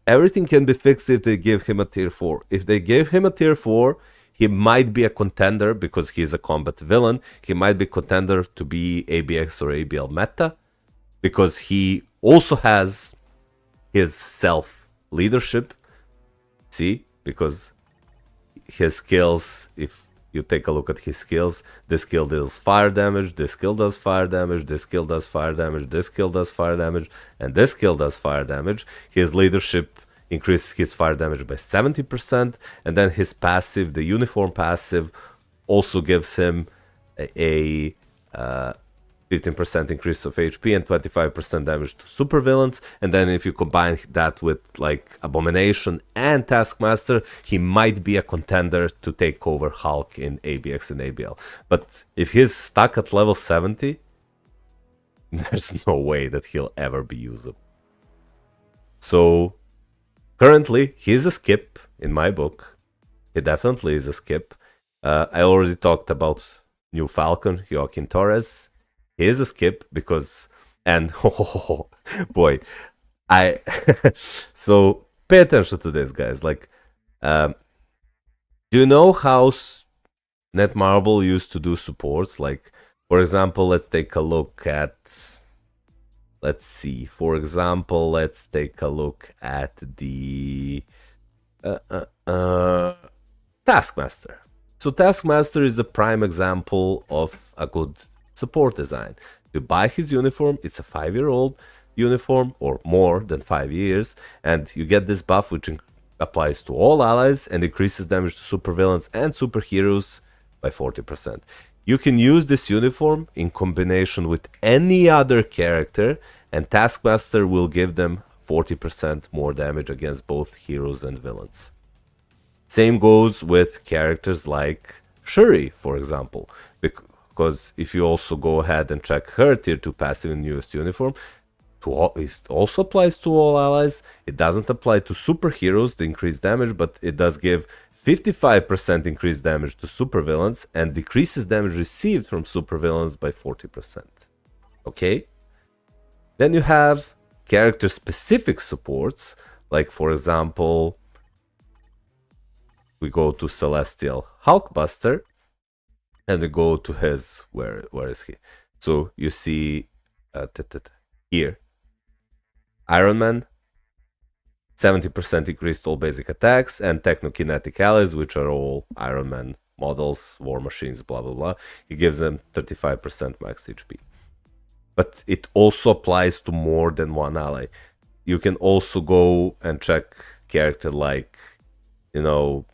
Everything can be fixed if they give him a tier 4. If they gave him a tier 4, he might be a contender because he's a combat villain. He might be a contender to be ABX or ABL meta because he also has his self-leadership. See? Because his skills, if you take a look at his skills, this skill deals fire damage, this skill does fire damage, this skill does fire damage, this skill does fire damage, and this skill does fire damage. His leadership increases his fire damage by 70%, and then his passive, the uniform passive, also gives him a 70% 15% increase of HP and 25% damage to supervillains. And then if you combine that with like Abomination and Taskmaster, he might be a contender to take over Hulk in ABX and ABL. But if he's stuck at level 70, there's no way that he'll ever be usable. So currently, he's a skip in my book. He definitely is a skip. I already talked about new Falcon, Joaquin Torres. He is a skip because, and oh boy, so pay attention to this, guys. Like, do you know how Netmarble used to do supports? Like, for example, let's take a look at, let's see, for example, let's take a look at the Taskmaster. So Taskmaster is a prime example of a good support design. You buy his uniform, it's a 5-year-old uniform or more than 5 years, and you get this buff which applies to all allies and increases damage to supervillains and superheroes by 40%. You can use this uniform in combination with any other character, and Taskmaster will give them 40% more damage against both heroes and villains. Same goes with characters like Shuri, for example, because if you also go ahead and check her tier 2 passive in newest uniform, it also applies to all allies. It doesn't apply to superheroes, the increased damage, but it does give 55% increased damage to supervillains and decreases damage received from supervillains by 40%. Okay? Then you have character-specific supports, like for example, we go to Celestial Hulkbuster, and we go to his, where is he? So you see here, Iron Man, 70% increased all basic attacks, and Technokinetic allies, which are all Iron Man models, War Machines, blah blah blah. He gives them 35% max HP. But it also applies to more than one ally. You can also go and check character like, you know,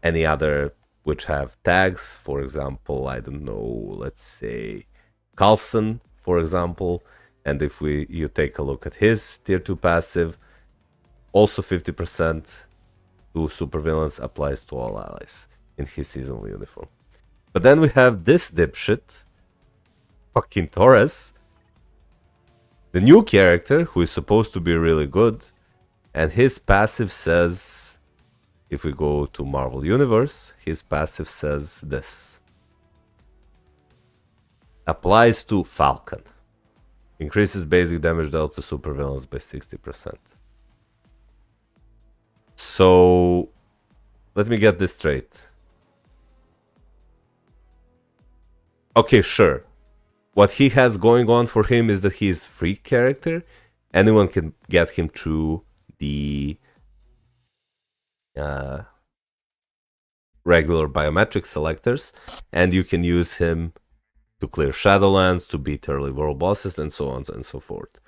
any other which have tags, for example, I don't know, let's say Coulson, for example, and if you take a look at his tier 2 passive, also 50% to supervillains applies to all allies in his seasonal uniform. But then we have this dipshit, Joaquin Torres, the new character who is supposed to be really good, and his passive says, if we go to Marvel Universe, his passive says this. Applies to Falcon. Increases basic damage dealt to supervillains by 60%. So, let me get this straight. Okay, sure. What he has going on for him is that he is free character. Anyone can get him through the regular biometric selectors, and you can use him to clear Shadowlands, to beat early world bosses, and so on and so forth.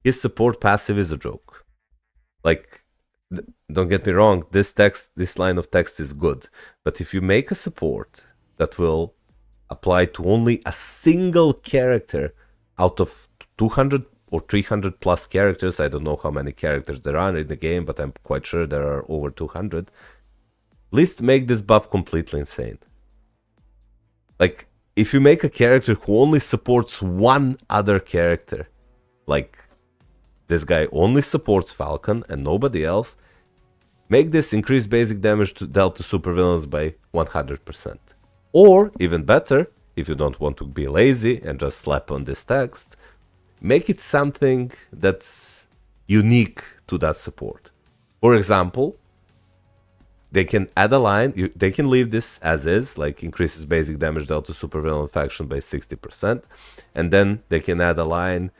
His support passive is a joke. Like, don't get me wrong, this line of text is good, but if you make a support that will apply to only a single character out of 200 or 300 plus characters, I don't know how many characters there are in the game, but I'm quite sure there are over 200, at least make this buff completely insane. Like, if you make a character who only supports one other character, like this guy only supports Falcon and nobody else, make this increase basic damage dealt to supervillains by 100%. Or, even better, if you don't want to be lazy and just slap on this text, make it something that's unique to that support. For example, they can add a line, they can leave this as is, like increases basic damage dealt to supervillain faction by 60%, and then they can add a line,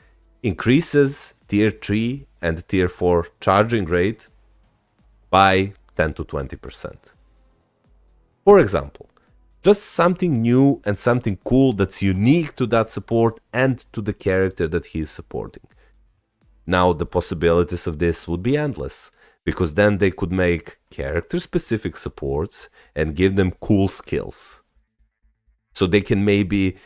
increases tier 3 and tier 4 charging rate by 10 to 20%. For example, just something new and something cool that's unique to that support and to the character that he's supporting. Now, the possibilities of this would be endless, because then they could make character-specific supports and give them cool skills. So they can maybe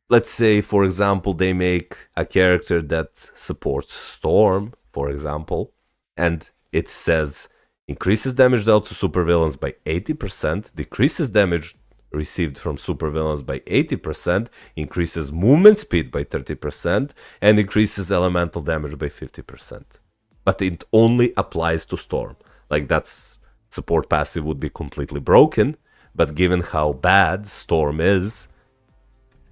let's say, for example, they make a character that supports Storm, for example, and it says increases damage dealt to supervillains by 80%, decreases damage received from supervillains by 80%, increases movement speed by 30%, and increases elemental damage by 50%. But it only applies to Storm. Like, that's support passive would be completely broken, but given how bad Storm is,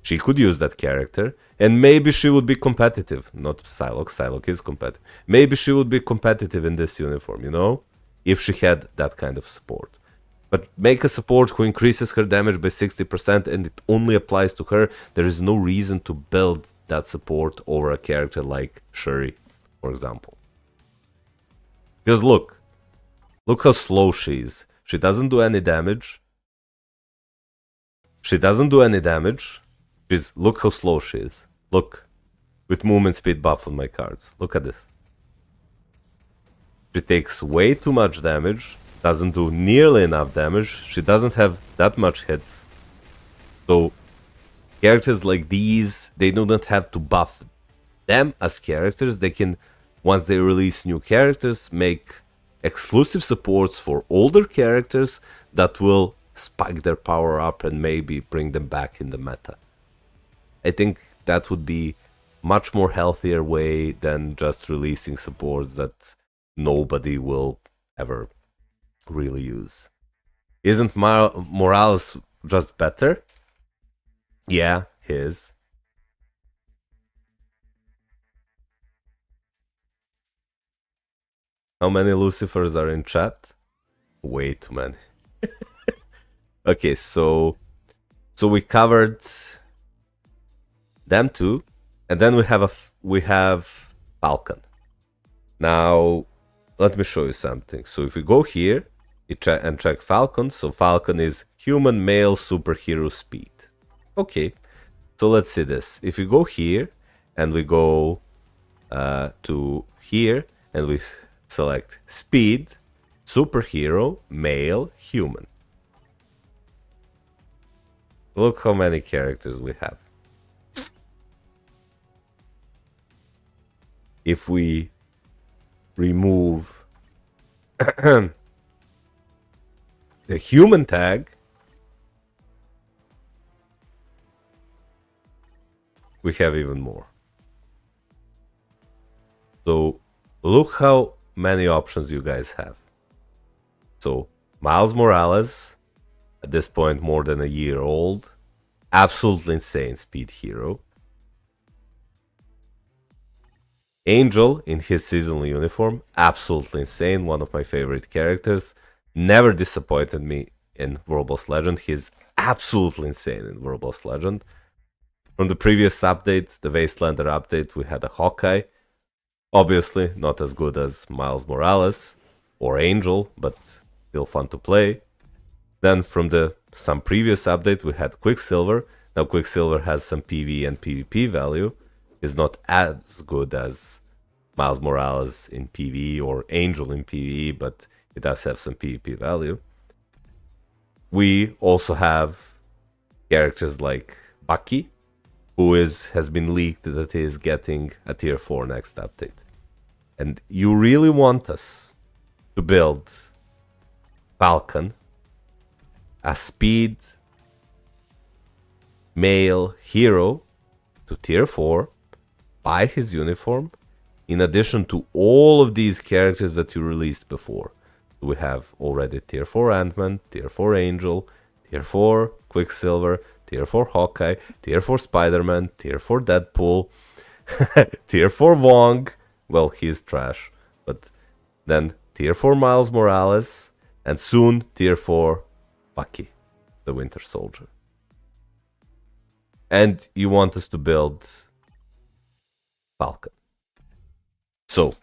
she could use that character, and maybe she would be competitive. Not Psylocke, Psylocke is competitive. Maybe she would be competitive in this uniform, you know? If she had that kind of support. But make a support who increases her damage by 60% and it only applies to her. There is no reason to build that support over a character like Shuri, for example. Because look how slow she is. She doesn't do any damage. Look how slow she is. Look, with movement speed buff on my cards. Look at this. She takes way too much damage, doesn't do nearly enough damage, she doesn't have that much hits. So characters like these, they do not have to buff them as characters. They can, once they release new characters, make exclusive supports for older characters that will spike their power up and maybe bring them back in the meta. I think that would be much more healthier way than just releasing supports that nobody will ever really use. Isn't Morales just better? Yeah, he is. How many Lucifers are in chat? Way too many. Okay, so we covered them two, and then we have Falcon. Now, let me show you something. So if we go here and check Falcon, so Falcon is human male superhero speed. Okay, so let's see this. If we go here and we go to here and we select speed, superhero, male, human. Look how many characters we have. If we remove the human tag, we have even more. So look how many options you guys have. So Miles Morales, at this point more than a year old, absolutely insane speed hero. Angel in his seasonal uniform, absolutely insane, one of my favorite characters. Never disappointed me in World Boss Legend. He's absolutely insane in World Boss Legend. From the previous update, the Wastelander update, we had a Hawkeye. Obviously, not as good as Miles Morales or Angel, but still fun to play. Then from some previous update, we had Quicksilver. Now Quicksilver has some PvE and PvP value. Is not as good as Miles Morales in PvE or Angel in PvE, but it does have some PvP value. We also have characters like Bucky, who has been leaked that he is getting a tier 4 next update. And you really want us to build Falcon, a speed male hero, to tier 4, buy his uniform, in addition to all of these characters that you released before. We have already tier 4 Ant-Man, tier 4 Angel, tier 4 Quicksilver, tier 4 Hawkeye, tier 4 Spider-Man, tier 4 Deadpool, tier 4 Wong, well, he's trash, but then tier 4 Miles Morales, and soon tier 4 Bucky, the Winter Soldier. And you want us to build Falcon. So,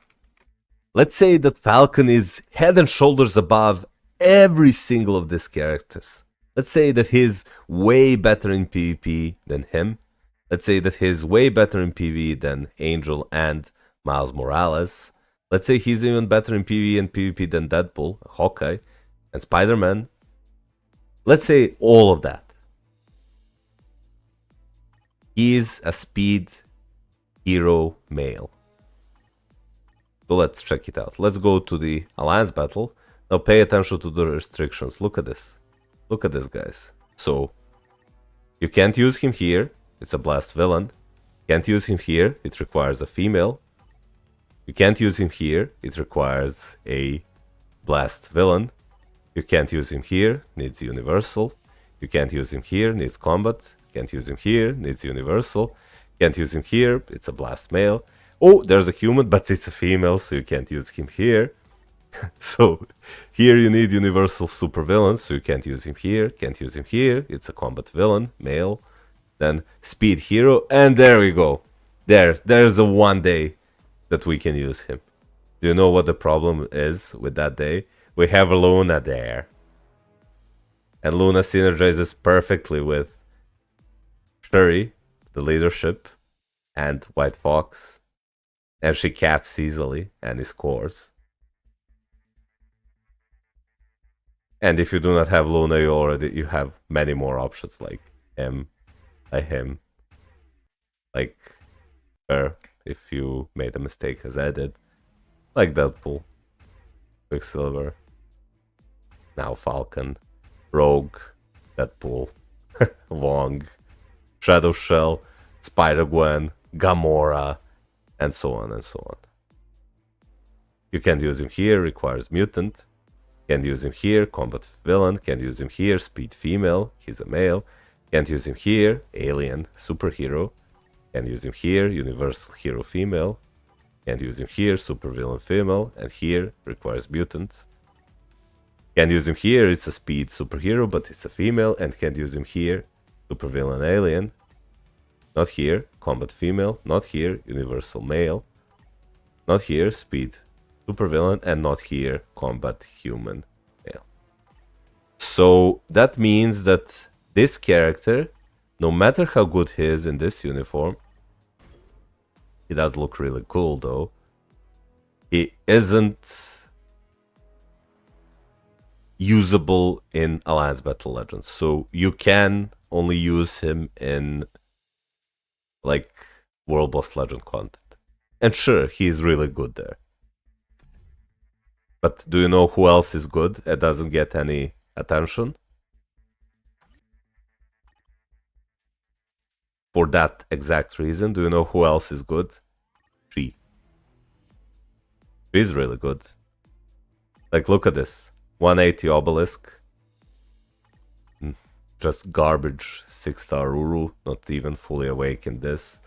let's say that Falcon is head and shoulders above every single of these characters. Let's say that he's way better in PvP than him. Let's say that he's way better in PvE than Angel and Miles Morales. Let's say he's even better in PvE and PvP than Deadpool, Hawkeye, and Spider-Man. Let's say all of that. He's a speed hero male. So let's check it out. Let's go to the alliance battle. Now pay attention to the restrictions. Look at this. Look at this, guys. So you can't use him here. It's a blast villain. Can't use him here. It requires a female. You can't use him here. It requires a blast villain. You can't use him here. Needs universal. You can't use him here. Needs combat. Can't use him here. Needs universal. Can't use him here. It's a blast male. Oh, there's a human, but it's a female, so you can't use him here. So here you need universal supervillain, so you can't use him here. Can't use him here. It's a combat villain, male. Then speed hero, and there we go. There's a one day that we can use him. Do you know what the problem is with that day? We have Luna there. And Luna synergizes perfectly with Shuri, the leadership, and White Fox. And she caps easily and he scores. And if you do not have Luna, you have many more options like him, like her, if you made a mistake as I did, like Deadpool, Quicksilver, now Falcon, Rogue, Deadpool, Wong, Shadow Shell, Spider-Gwen, Gamora, and so on and so on. You can't use him here, requires mutant. Can't use him here, combat villain. Can't use him here, speed female, he's a male. Can't use him here, alien, superhero. Can't use him here, universal hero female. Can't use him here, supervillain female. And here, requires mutants. Can't use him here, it's a speed superhero, but it's a female. And can't use him here, supervillain alien. Not here, combat female. Not here, universal male. Not here, speed supervillain. And not here, combat human male. So that means that this character, no matter how good he is in this uniform, he does look really cool though, he isn't usable in Alliance Battle Legends. So you can only use him in like World Boss Legend content. And sure, he's really good there. But do you know who else is good and doesn't get any attention? For that exact reason, do you know who else is good? She. She's really good. Like, look at this. 180 Obelisk. Just garbage 6-star Uru, not even fully awake in this.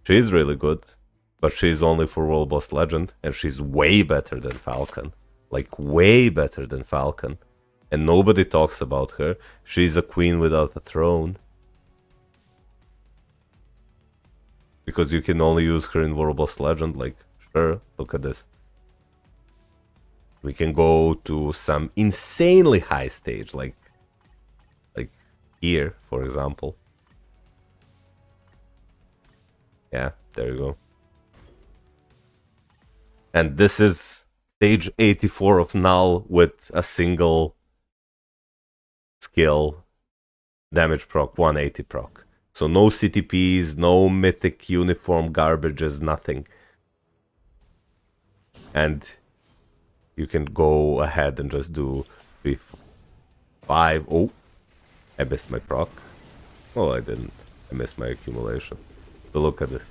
She's really good, but she's only for World Boss Legend, and she's way better than Falcon. Like, way better than Falcon. And nobody talks about her. She's a queen without a throne. Because you can only use her in World Boss Legend, like, sure, look at this. We can go to some insanely high stage, like here, for example. Yeah, there you go. And this is stage 84 of Null with a single skill, damage proc, 180 proc. So no CTPs, no mythic uniform garbages, nothing. And you can go ahead and just do 3, 5. Oh, I missed my proc. Oh, I didn't. I missed my accumulation. So look at this.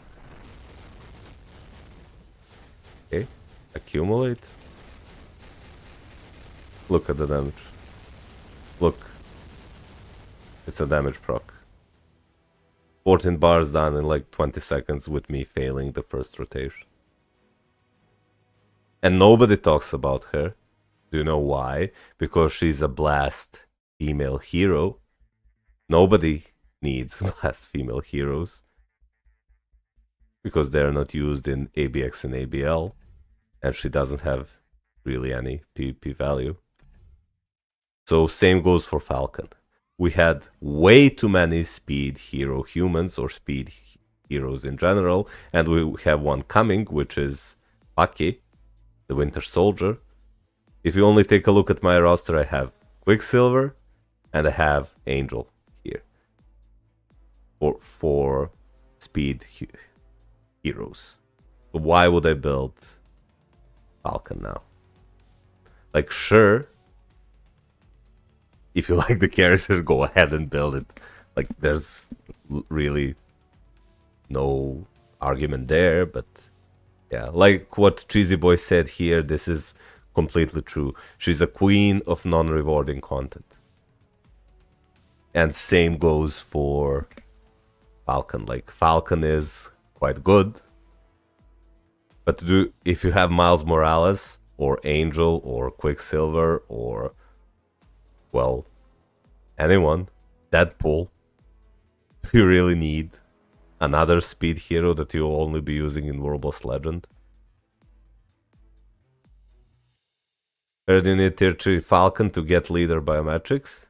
Okay, accumulate. Look at the damage. Look. It's a damage proc. 14 bars done in like 20 seconds with me failing the first rotation. And nobody talks about her. Do you know why? Because she's a blast female hero. Nobody needs blast female heroes. Because they're not used in ABX and ABL. And she doesn't have really any PvP value. So same goes for Falcon. We had way too many speed hero humans or speed heroes in general, and we have one coming, which is Bucky, the Winter Soldier. If you only take a look at my roster, I have Quicksilver and I have Angel here. for speed heroes. So why would I build Falcon now? Like, sure, if you like the character, go ahead and build it. Like, there's really no argument there, but yeah, like what Cheesy Boy said here, this is completely true. She's a queen of non-rewarding content. And same goes for Falcon. Like, Falcon is quite good, but if you have Miles Morales or Angel or Quicksilver or, well, anyone, Deadpool, you really need another speed hero that you'll only be using in World Boss Legend. Or do you need tier 3 Falcon to get leader biometrics?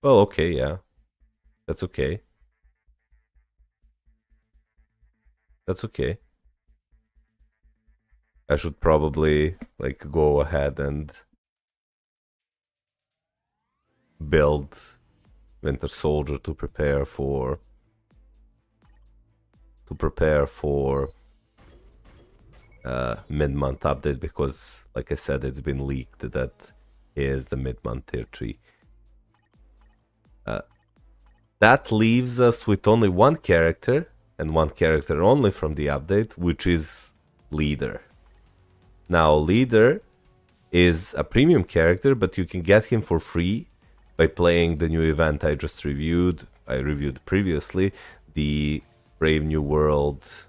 Well, okay, yeah. That's okay. That's okay. I should probably like go ahead and build Winter Soldier to prepare for mid-month update, because like I said, it's been leaked that he is the mid-month tier 3. That leaves us with only one character, and one character only from the update, which is Leader. Now, Leader is a premium character, but you can get him for free by playing the new event I just reviewed. I reviewed previously, the Brave New World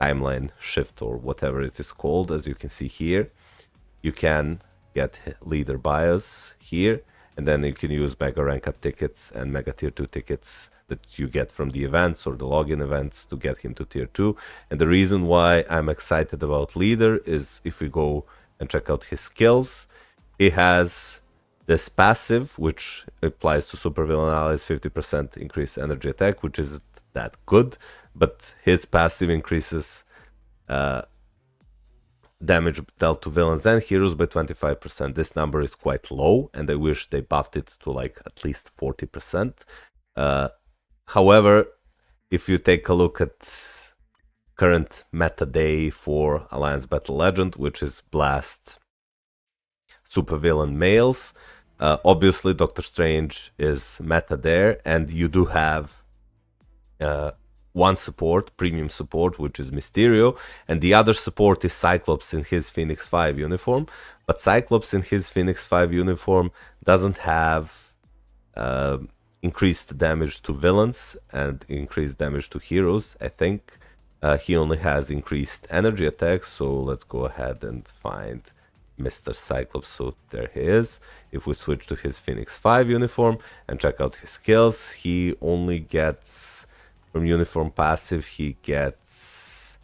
timeline shift, or whatever it is called. As you can see here, you can get Leader bios here, and then you can use Mega Rank Up tickets and Mega Tier 2 tickets that you get from the events or the login events to get him to Tier 2. And the reason why I'm excited about Leader is if we go and check out his skills, he has this passive, which applies to supervillain allies, 50% increased energy attack, which isn't that good, but his passive increases damage dealt to villains and heroes by 25%. This number is quite low, and I wish they buffed it to like at least 40%. However, if you take a look at current meta day for Alliance Battle Legend, which is Blast supervillain males, obviously Doctor Strange is meta there, and you do have one support, premium support, which is Mysterio, and the other support is Cyclops in his Phoenix 5 uniform. But Cyclops in his Phoenix 5 uniform doesn't have increased damage to villains and increased damage to heroes. I think he only has increased energy attacks, so let's go ahead and find Mr. Cyclops. So there he is. If we switch to his Phoenix 5 uniform and check out his skills, he only gets, from uniform passive, he gets,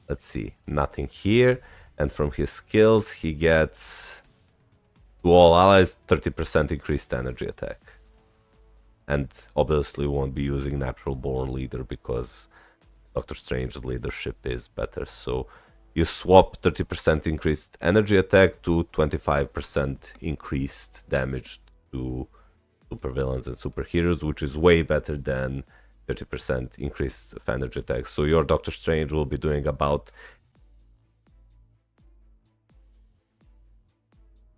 let's see, nothing here. And from his skills, he gets, to all allies, 30% increased energy attack. And obviously won't be using Natural Born Leader because Doctor Strange's leadership is better. So you swap 30% increased energy attack to 25% increased damage to supervillains and superheroes, which is way better than 30% increase of energy attack. So your Doctor Strange will be doing about...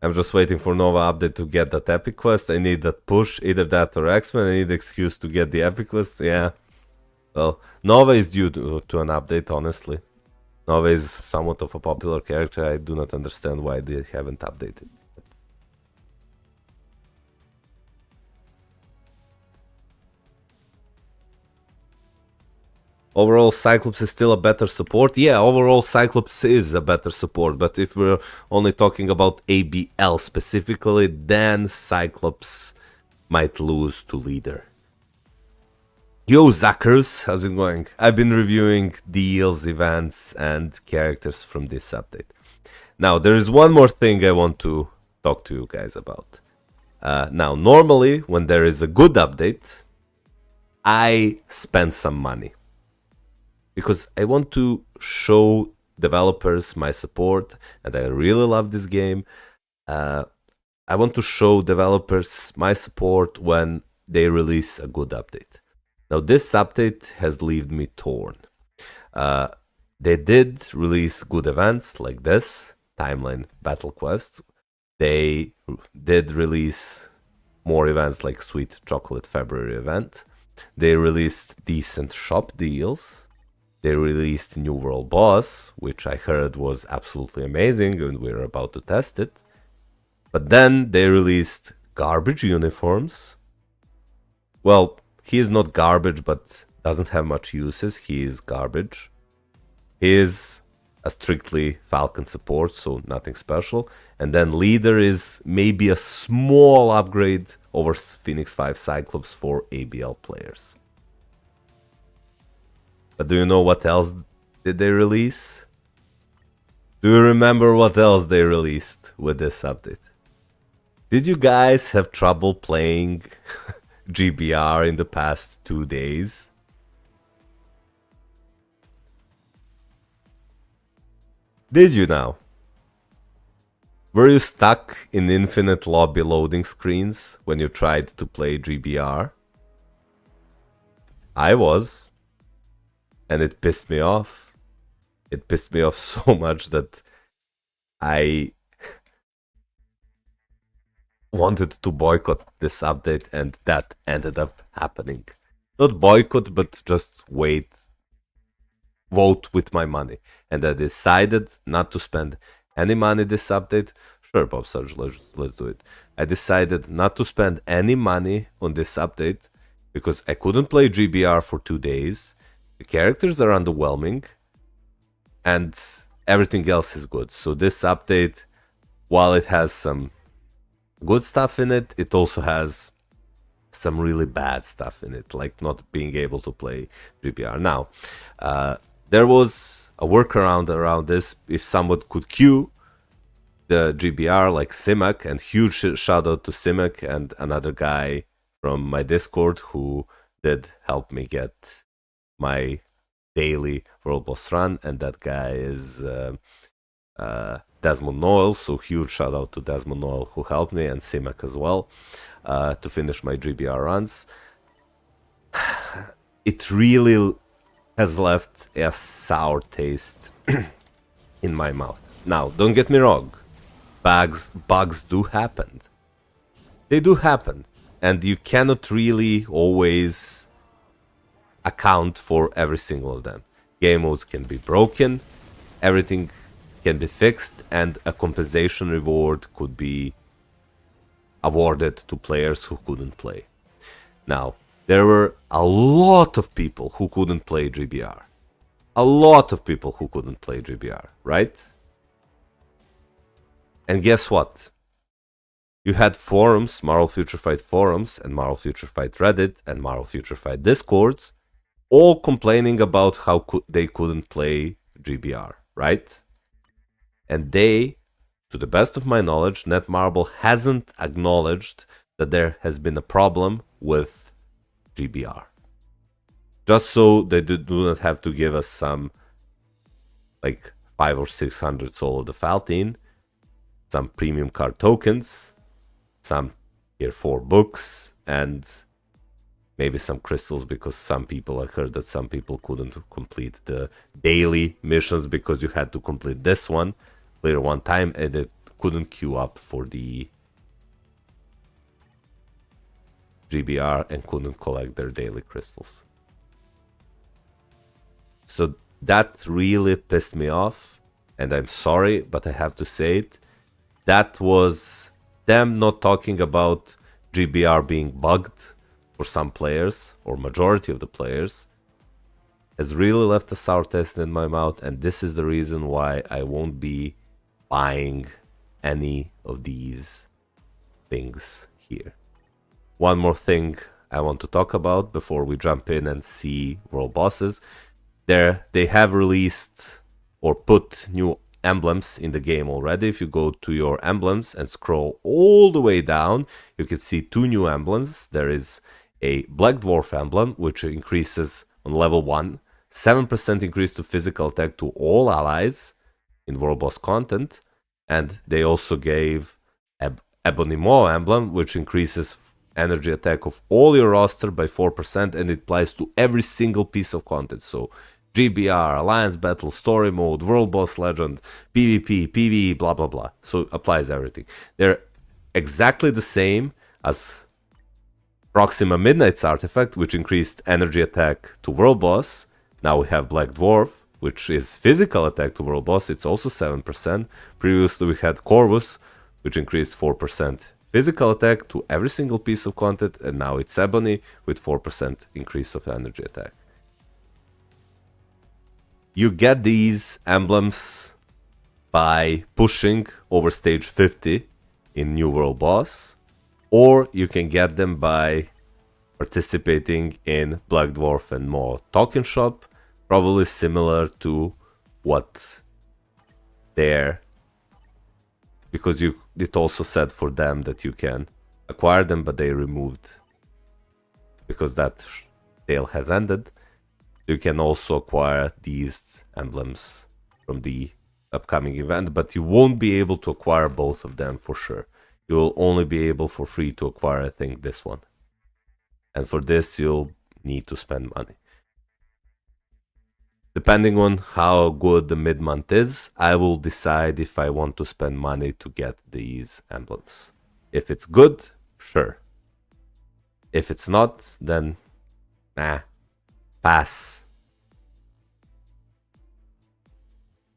I'm just waiting for Nova update to get that epic quest. I need that push, either that or X-Men. I need the excuse to get the epic quest. Yeah. Well, Nova is due to an update, honestly. Nova is somewhat of a popular character. I do not understand why they haven't updated. Overall, Cyclops is still a better support. Yeah, overall, Cyclops is a better support. But if we're only talking about ABL specifically, then Cyclops might lose to Leader. Yo, Zackers, how's it going? I've been reviewing deals, events, and characters from this update. Now, there is one more thing I want to talk to you guys about. Now, normally, when there is a good update, I spend some money, because I want to show developers my support, and I really love this game. I want to show developers my support when they release a good update. Now this update has left me torn. They did release good events like this, Timeline Battle Quest. They did release more events like Sweet Chocolate February event. They released decent shop deals. They released New World Boss, which I heard was absolutely amazing, and we're about to test it. But then they released garbage uniforms. Well, he is not garbage, but doesn't have much uses. He is garbage. He is a strictly Falcon support, so nothing special. And then Leader is maybe a small upgrade over Phoenix 5 Cyclops for ABL players. But do you know what else did they release? Do you remember what else they released with this update? Did you guys have trouble playing GBR in the past 2 days? Did you now? Were you stuck in infinite lobby loading screens when you tried to play GBR? I was. And it pissed me off. It pissed me off so much that I wanted to boycott this update, and that ended up happening. Not boycott, but just vote with my money. And I decided not to spend any money this update. Sure, Bob Sarge, let's do it. I decided not to spend any money on this update because I couldn't play GBR for 2 days. The characters are underwhelming, and everything else is good. So this update, while it has some good stuff in it, it also has some really bad stuff in it, like not being able to play GBR. Now, there was a workaround around this. If someone could queue the GBR like Simak, and huge shout out to Simak and another guy from my Discord who did help me get my daily World Boss run, and that guy is Desmond Noel, so huge shout out to Desmond Noel who helped me, and Simak as well, to finish my GBR runs. It really has left a sour taste in my mouth. Now, don't get me wrong, bugs do happen. They do happen, and you cannot really always account for every single of them. Game modes can be broken, everything can be fixed, and a compensation reward could be awarded to players who couldn't play. Now, there were a lot of people who couldn't play GBR. A lot of people who couldn't play GBR, right? And guess what? You had forums, Marvel Future Fight forums, and Marvel Future Fight Reddit, and Marvel Future Fight Discords, all complaining about how they couldn't play GBR, right? And they, to the best of my knowledge, Netmarble hasn't acknowledged that there has been a problem with GBR. Just so they do not have to give us some, like 500 or 600 Soul of the Faltine, some premium card tokens, some Tier 4 books, and maybe some crystals, because some people, I heard that some people couldn't complete the daily missions because you had to complete this one, clear one time, and it couldn't queue up for the GBR and couldn't collect their daily crystals. So that really pissed me off, and I'm sorry, but I have to say it. That was them not talking about GBR being bugged for some players, or majority of the players, has really left a sour taste in my mouth, and this is the reason why I won't be buying any of these things here. One more thing I want to talk about before we jump in and see World Bosses. They have released or put new emblems in the game already. If you go to your emblems and scroll all the way down, you can see 2 new emblems. There is a Black Dwarf emblem, which increases on level 1, 7% increase to physical attack to all allies in World Boss content. And they also gave Ebony Maw emblem, which increases energy attack of all your roster by 4%, and it applies to every single piece of content. So GBR, Alliance Battle, Story Mode, World Boss Legend, PvP, PvE, blah blah blah. So it applies everything. They're exactly the same as Proxima Midnight's artifact, which increased energy attack to World Boss. Now we have Black Dwarf, which is physical attack to World Boss. It's also 7%. Previously we had Corvus, which increased 4% physical attack to every single piece of content, and now it's Ebony with 4% increase of energy attack. You get these emblems by pushing over stage 50 in New World Boss, or you can get them by participating in Black Dwarf and Maw token shop, probably similar to what there, because it also said for them that you can acquire them, but they removed, because that sale has ended. You can also acquire these emblems from the upcoming event, but you won't be able to acquire both of them for sure. You will only be able for free to acquire, I think, this one. And for this, you'll need to spend money. Depending on how good the mid-month is, I will decide if I want to spend money to get these emblems. If it's good, sure. If it's not, then nah, pass.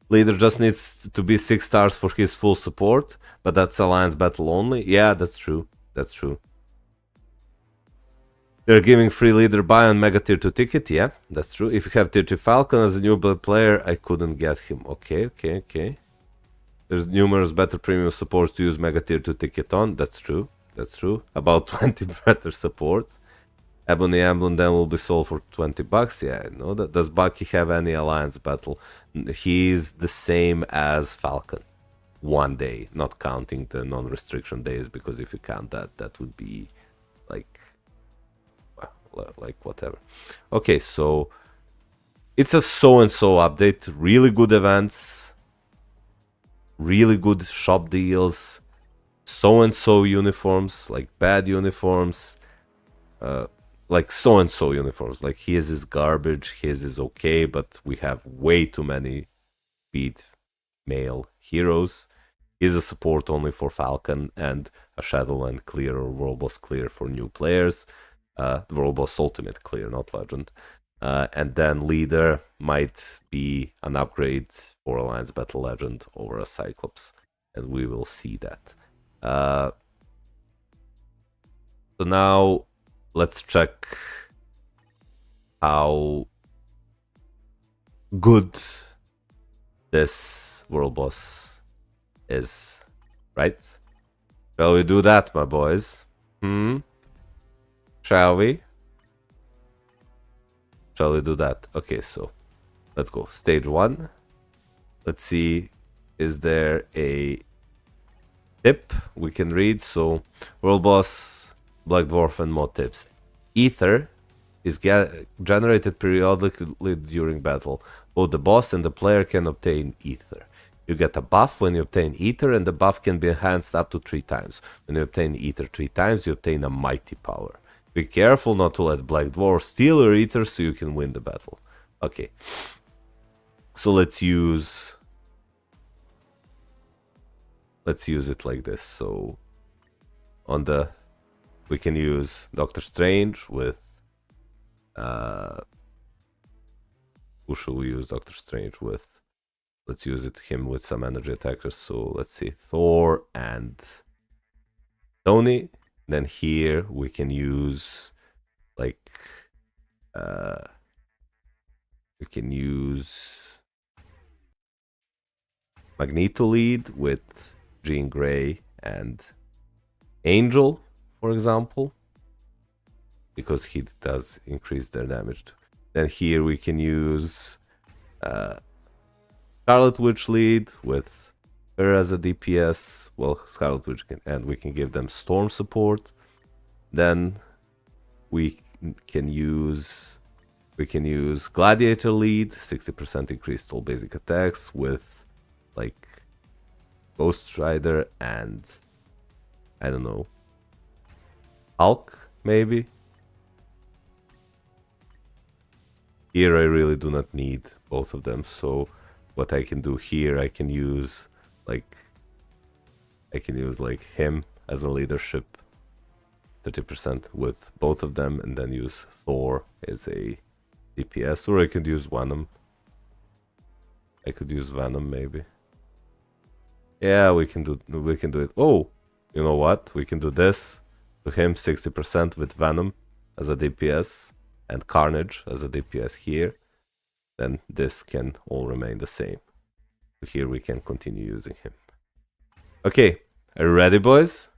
Leader just needs to be 6 stars for his full support, but that's Alliance Battle only. Yeah, that's true. That's true. They're giving free leader buy on Mega Tier 2 ticket. Yeah, that's true. If you have Tier 2 Falcon as a new build player, I couldn't get him. Okay. There's numerous better premium supports to use Mega Tier 2 ticket on. That's true. About 20 better supports. Ebony Emblem then will be sold for $20. Yeah, I know that. Does Bucky have any Alliance Battle? He's the same as Falcon. 1 day, not counting the non-restriction days, because if you count that, that would be like whatever. Okay, so it's a so-and-so update. Really good events, really good shop deals, so-and-so uniforms, like bad uniforms, like so-and-so uniforms. Like his is garbage, his is okay, but we have way too many speed male heroes. He's a support only for Falcon, and a Shadowland clear or World Boss clear for new players. World Boss Ultimate clear, not Legend. And then Leader might be an upgrade for Alliance Battle Legend over a Cyclops, and we will see that. So now let's check how good this World Boss is, right? Shall we do that, my boys? Shall we? Shall we do that? Okay, so let's go. Stage 1. Let's see, is there a tip we can read? So, World Boss, Black Dwarf, and Maw tips. Ether is generated periodically during battle. Both the boss and the player can obtain Ether. You get a buff when you obtain Ether, and the buff can be enhanced up to 3 times. When you obtain Ether 3 times, you obtain a mighty power. Be careful not to let Black Dwarf steal your Ether so you can win the battle. Okay. So let's use it like this. So on the, we can use Doctor Strange with who should we use Doctor Strange with? Let's use him with some energy attackers. So let's see, Thor and Tony. Then here we can use like we can use Magneto lead with Jean Grey and Angel, for example, because he does increase their damage. Then here we can use Scarlet Witch lead with her as a DPS. Well, Scarlet Witch and we can give them Storm support. Then we can use Gladiator lead, 60% increased all basic attacks with like Ghost Rider and I don't know, Hulk, maybe. Here I really do not need both of them, so what I can do here, I can use like him as a leadership 30% with both of them, and then use Thor as a DPS, or I could use Venom. I could use Venom maybe. Yeah, we can do it. Oh, you know what? We can do this to him 60% with Venom as a DPS and Carnage as a DPS here. Then this can all remain the same. Here we can continue using him. Okay, are you ready, boys?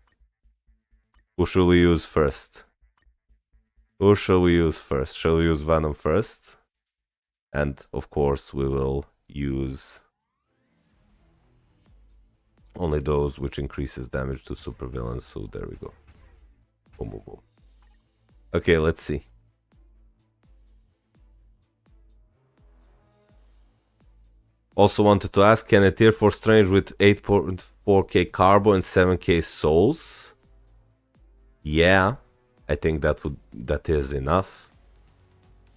Who shall we use first? Who shall we use first? Shall we use Venom first? And of course we will use only those which increases damage to supervillains. So there we go. Boom, boom, boom. Okay, let's see. Also wanted to ask, can a tier 4 Strange with 8.4k carbo and 7k souls? Yeah, I think that is enough.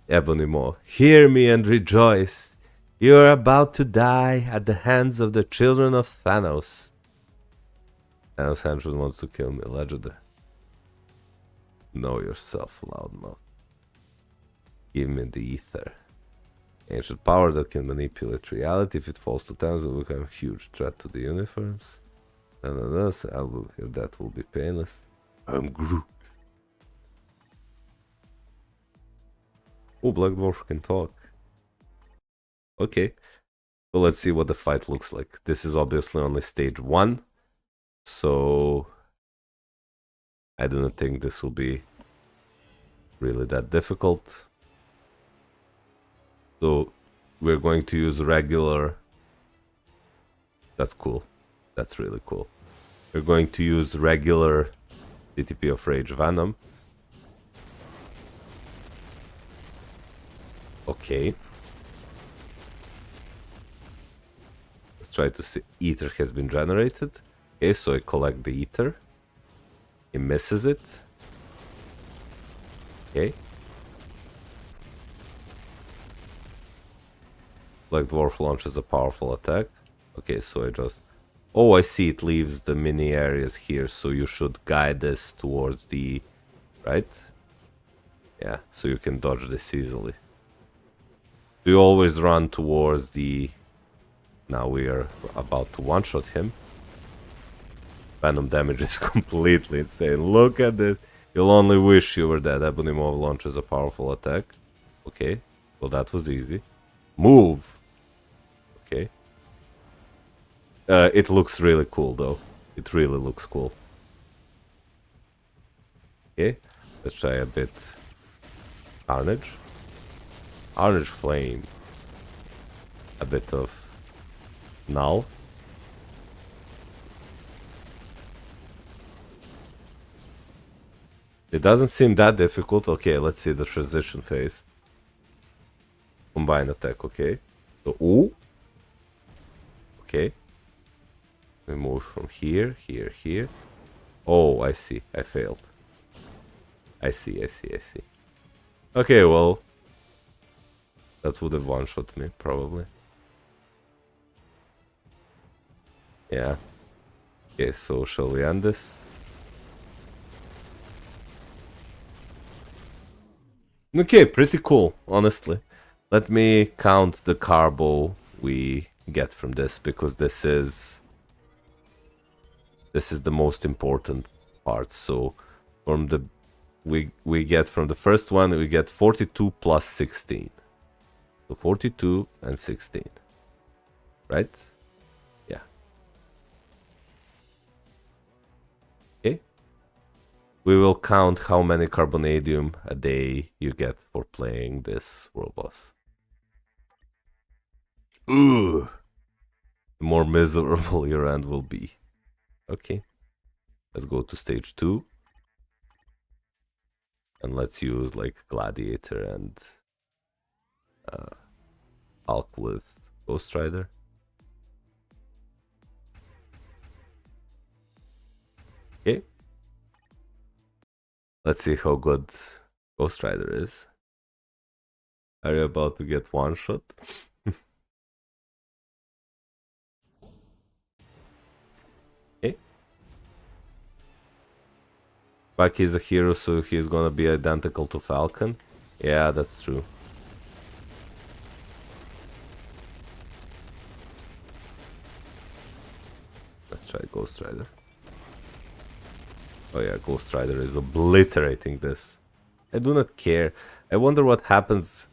Ebony, hear me and rejoice. You are about to die at the hands of the children of Thanos. Thanos henchman wants to kill me, legendary. Know yourself, loudmouth. Give me the ether. Ancient power that can manipulate reality. If it falls to Thanos, it will become a huge threat to the universe. That will be painless. I'm Groot. Oh, Black Dwarf can talk. Okay. So let's see what the fight looks like. This is obviously only stage 1. So I do not think this will be really that difficult. So we're going to use regular. That's cool. That's really cool. We're going to use regular DTP of Rage Venom. Okay. Let's try to see. Ether has been generated. Okay, so I collect the ether. He misses it. Okay. Black Dwarf launches a powerful attack. Okay, so I just... Oh, I see it leaves the mini areas here, so you should guide this towards the... Right? Yeah, so you can dodge this easily. You always run towards the... Now we are about to one-shot him. Venom damage is completely insane. Look at this. You'll only wish you were dead. Ebonimov launches a powerful attack. Okay, well that was easy. Move! Okay. It looks really cool though. It really looks cool. Okay, let's try a bit. Carnage. Carnage Flame. A bit of Null. It doesn't seem that difficult. Okay, let's see the transition phase. Combine attack, okay. So, ooh. Okay. We move from here, here, here. Oh, I see. I failed. I see. Okay, well. That would have one-shot me, probably. Yeah. Okay, so shall we end this? Okay, pretty cool, honestly. Let me count the carbo we get from this, because this is the most important part. So from the we get from the first one, we get 42 plus 16. So 42 and 16. Right? Yeah. Okay. We will count how many carbonadium a day you get for playing this world boss. Ooh. The more miserable your end will be. Okay. Let's go to stage 2. And let's use like Gladiator and Hulk with Ghost Rider. Okay. Let's see how good Ghost Rider is. Are you about to get one shot? Okay. But he's a hero, so he's gonna be identical to Falcon. Yeah, that's true. Let's try Ghost Rider. Oh yeah, Ghost Rider is obliterating this. I do not care. I wonder what happens.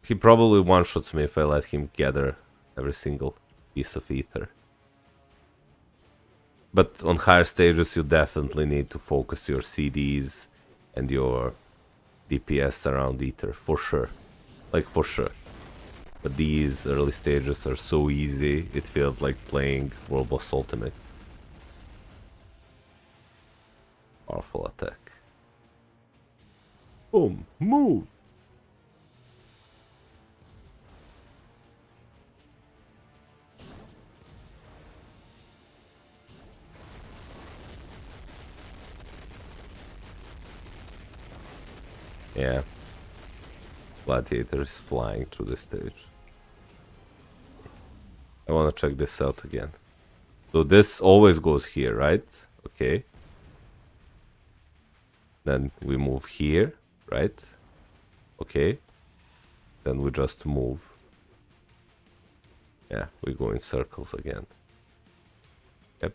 He probably one-shots me if I let him gather every single piece of ether. But on higher stages you definitely need to focus your CDs and your DPS around ether, for sure. Like, for sure. But these early stages are so easy, it feels like playing World Boss Ultimate. Powerful attack. Boom, move! Yeah. Gladiator is flying through the stage. I wanna check this out again. So this always goes here, right? Okay. Then we move here, right? Okay. Then we just move. Yeah, we go in circles again. Yep.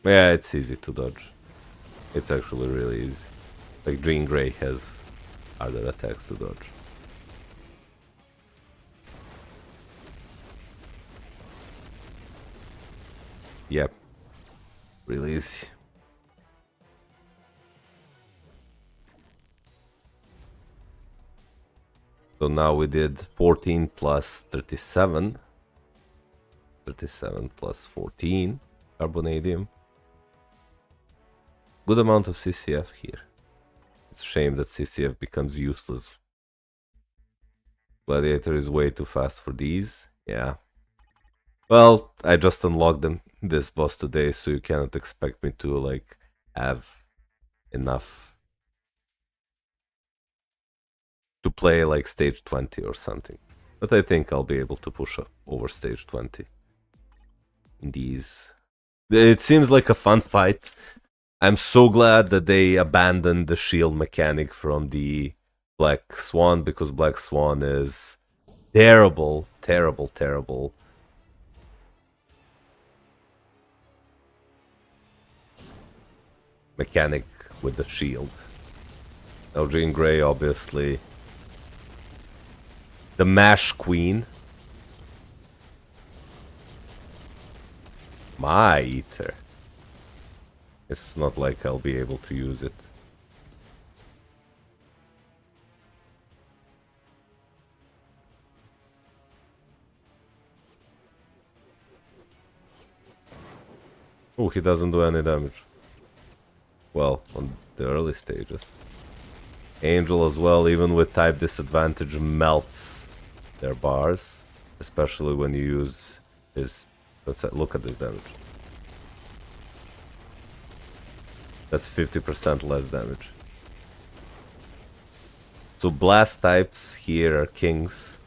Yeah, it's easy to dodge. It's actually really easy. Like, Jean Grey has harder attacks to dodge. Yep. Really easy. So now we did 14 plus 37. 37 plus 14 carbonadium. Good amount of CCF here. It's a shame that CCF becomes useless. Gladiator is way too fast for these. Yeah. Well, I just unlocked this boss today, so you cannot expect me to, like, have enough to play, like, stage 20 or something. But I think I'll be able to push up over stage 20 in these. It seems like a fun fight. I'm so glad that they abandoned the shield mechanic from the Black Swan, because Black Swan is terrible, terrible, terrible. Mechanic with the shield. Now Jean Grey, obviously. The Mash Queen. My Ether. It's not like I'll be able to use it. Oh, he doesn't do any damage. Well, on the early stages. Angel as well, even with type disadvantage, melts their bars. Especially when you use his... Look at this damage. That's 50% less damage. So blast types here are kings.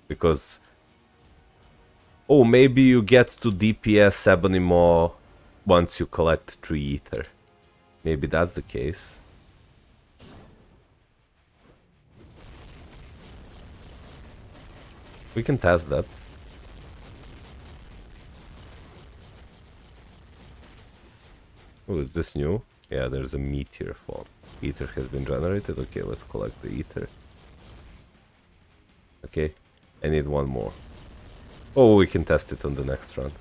Because... Oh, maybe you get to DPS Ebony Maw once you collect 3 ether. Maybe that's the case. We can test that. Oh, is this new? Yeah, there's a meteor fall. Ether has been generated. Okay, let's collect the ether. Okay, I need one more. Oh, we can test it on the next run.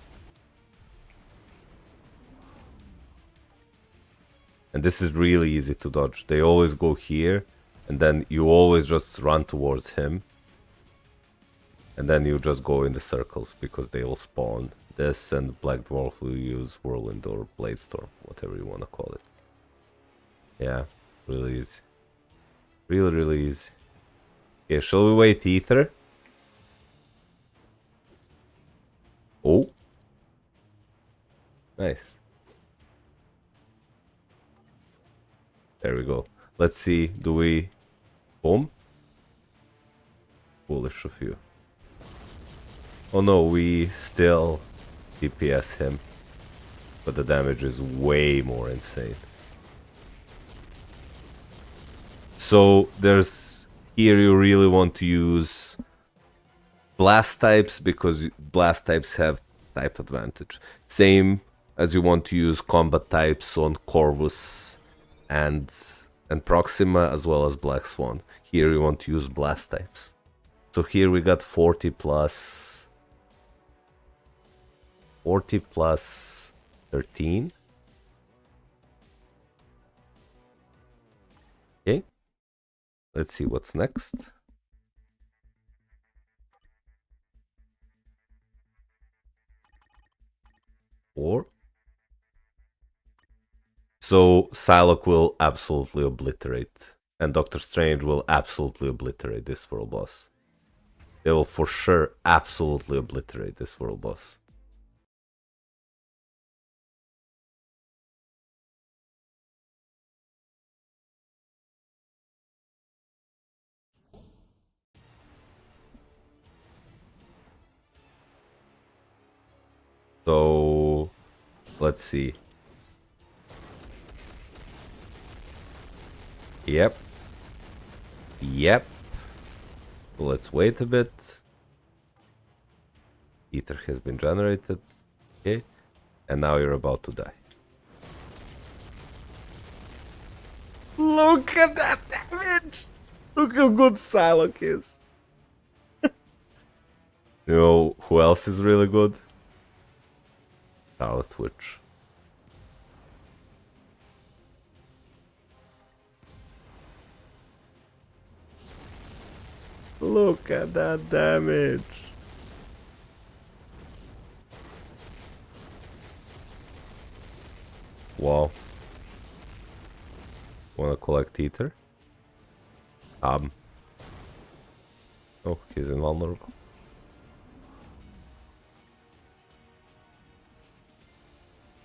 And this is really easy to dodge. They always go here, and then you always just run towards him. And then you just go in the circles, because they will spawn. This and Black Dwarf will use Whirlwind or Blade Storm, whatever you want to call it. Yeah, really easy. Really, really easy. Okay, shall we wait ether? Oh. Nice. There we go. Let's see, do we... Boom? Foolish of you. Oh no, we still DPS him. But the damage is way more insane. So there's... Here you really want to use blast types because blast types have type advantage. Same as you want to use combat types on Corvus and Proxima as well as Black Swan. Here you want to use blast types. So here we got 40 plus 13. Okay. Let's see what's next. Or so Psylocke will absolutely obliterate, and Doctor Strange will absolutely obliterate this world boss. They will for sure absolutely obliterate this world boss. So let's see. Yep. Let's wait a bit. Ether has been generated. Okay. And now you're about to die. Look at that damage! Look how good Psylocke is. You know who else is really good? Scarlet Witch. Look at that damage. Wow. Wanna collect Ether? Oh, he's invulnerable.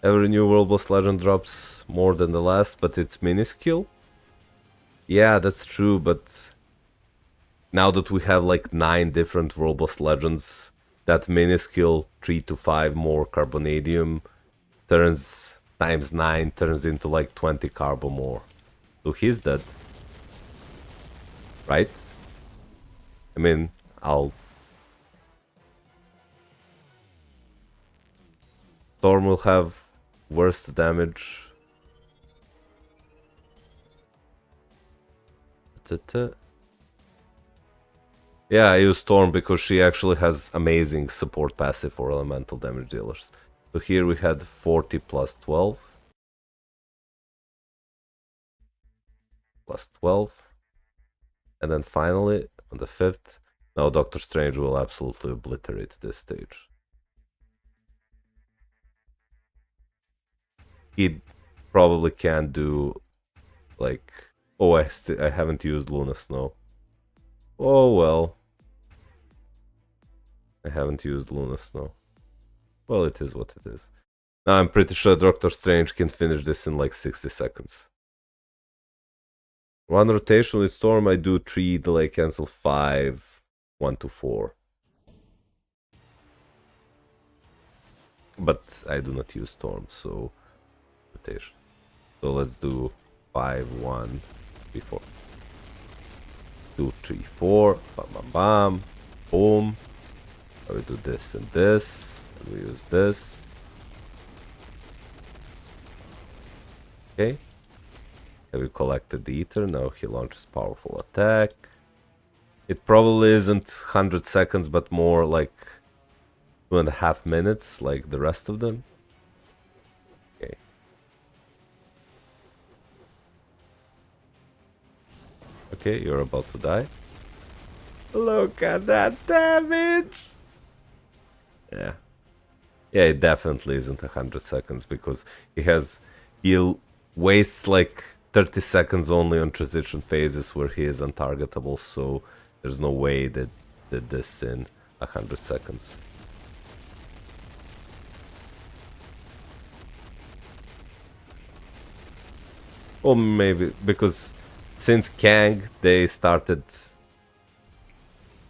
Every new World Boss Legend drops more than the last, but it's minuscule. Yeah, that's true, but now that we have like 9 different World Boss Legends, that minuscule 3 to 5 more Carbonadium turns times 9 turns into like 20 Carbo more. So he's dead. Right? I mean, Storm will have worse damage. Yeah, I use Storm because she actually has amazing support passive for elemental damage dealers. So here we had 40 plus 12. Plus 12. And then finally, on the 5th, now Doctor Strange will absolutely obliterate this stage. He probably can't do, like... Oh, I haven't used Luna Snow. Oh well. I haven't used Luna Snow. Well, it is what it is. Now I'm pretty sure Doctor Strange can finish this in like 60 seconds. One rotation with Storm, I do 3, delay cancel 5, 1 to 4. But I do not use Storm, so rotation. So let's do 5, 1, 3, 4. 2, 3, 4. Bam, bam, bam. Boom. We do this and this. And we use this. Okay. Have we collected the Ether? Now he launches powerful attack. It probably isn't 100 seconds, but more like 2.5 minutes, like the rest of them. Okay. Okay, you're about to die. Look at that damage! Yeah. Yeah, it definitely isn't 100 seconds because he'll waste like 30 seconds only on transition phases where he is untargetable, so there's no way that did this in 100 seconds. Or maybe because since Kang, they started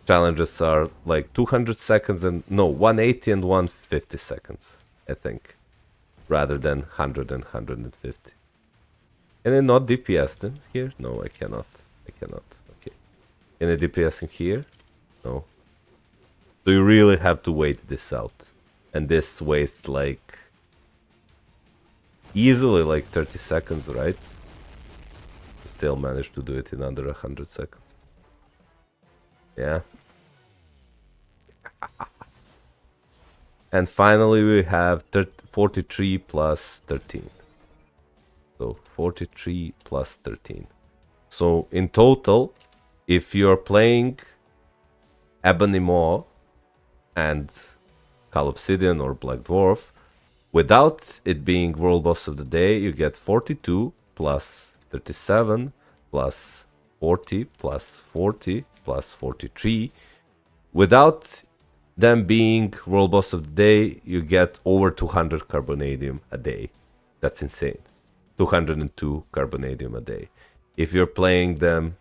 challenges are like 200 seconds and no 180 and 150 seconds, I think, rather than 100 and 150. Can I not DPS them here? No, I cannot. I cannot. Okay. Can I DPS him here? No. So you really have to wait this out. And this wastes like easily like 30 seconds, right? Still managed to do it in under 100 seconds. Yeah. And finally we have 43 plus 13. So 43 plus 13. So in total, if you're playing Ebony Maw and Call Obsidian or Black Dwarf, without it being World Boss of the Day, you get 42 plus 37 plus 40 plus 40 plus 43. Without them being World Boss of the Day, you get over 200 Carbonadium a day. That's insane. 202 Carbonadium a day. If you're playing them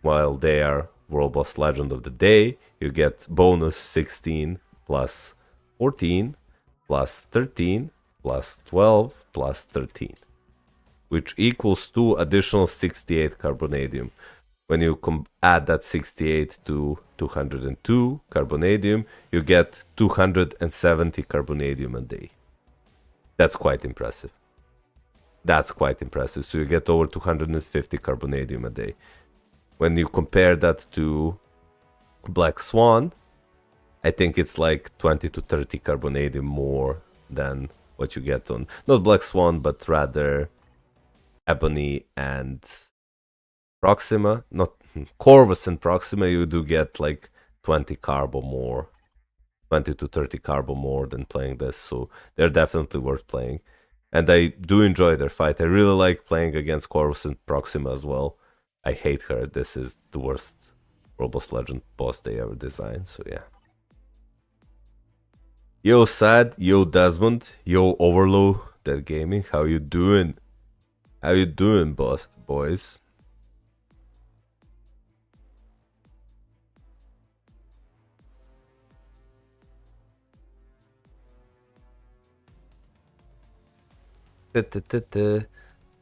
while they are World Boss Legend of the Day, you get bonus 16 plus 14 plus 13 plus 12 plus 13, which equals to additional 68 Carbonadium. When you add that 68 to 202 Carbonadium, you get 270 Carbonadium a day. That's quite impressive. That's quite impressive. So you get over 250 Carbonadium a day. When you compare that to Black Swan, I think it's like 20 to 30 Carbonadium more than what you get on, not Black Swan, but rather Ebony and Proxima. Not Corvus and Proxima, you do get like 20 Carbo more. 20 to 30 Carbo more than playing this, so they're definitely worth playing. And I do enjoy their fight. I really like playing against Corvus and Proxima as well. I hate her. This is the worst World Boss Legend boss they ever designed, so yeah. Yo Sad, yo Desmond, yo Overlow, Dead Gaming, how you doing? How you doing, boys?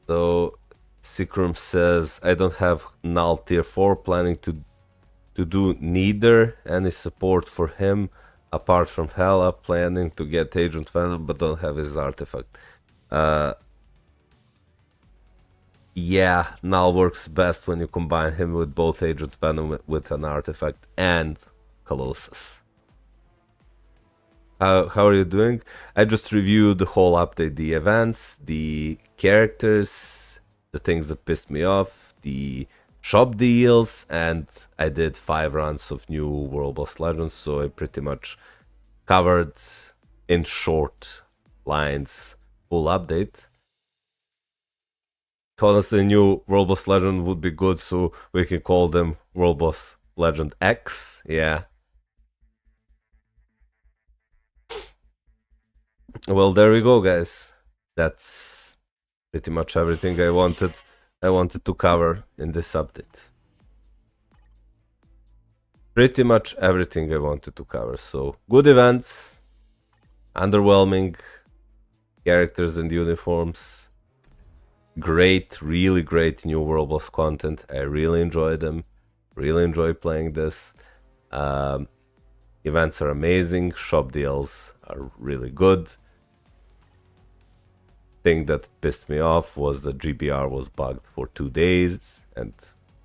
So Sikrum says, I don't have Null tier 4, planning to do neither any support for him apart from Hela, planning to get Agent Venom but don't have his artifact. Yeah, Null works best when you combine him with both Agent Venom with an artifact and Colossus. How are you doing? I just reviewed the whole update, the events, the characters, the things that pissed me off, the shop deals, and I did 5 runs of new World Boss Legends, so I pretty much covered in short lines full update. Honestly, new World Boss Legend would be good, so we can call them World Boss Legend X, yeah. Well, there we go, guys. That's pretty much everything I wanted to cover in this update. Pretty much everything I wanted to cover. So, good events, underwhelming characters and uniforms, great, really great new World Boss content. I really enjoy them. Really enjoy playing this. Events are amazing. Shop deals are really good. Thing that pissed me off was that GBR was bugged for 2 days and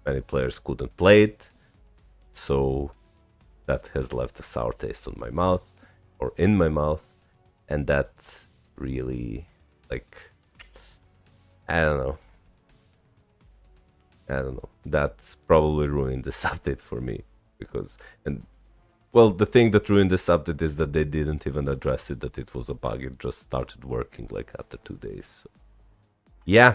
many players couldn't play it, so that has left a sour taste on my mouth or in my mouth, and that really, like, I don't know, that's probably ruined this update for me, because, and well, the thing that ruined this update is that they didn't even address it, that it was a bug. It just started working like after 2 days. So. Yeah.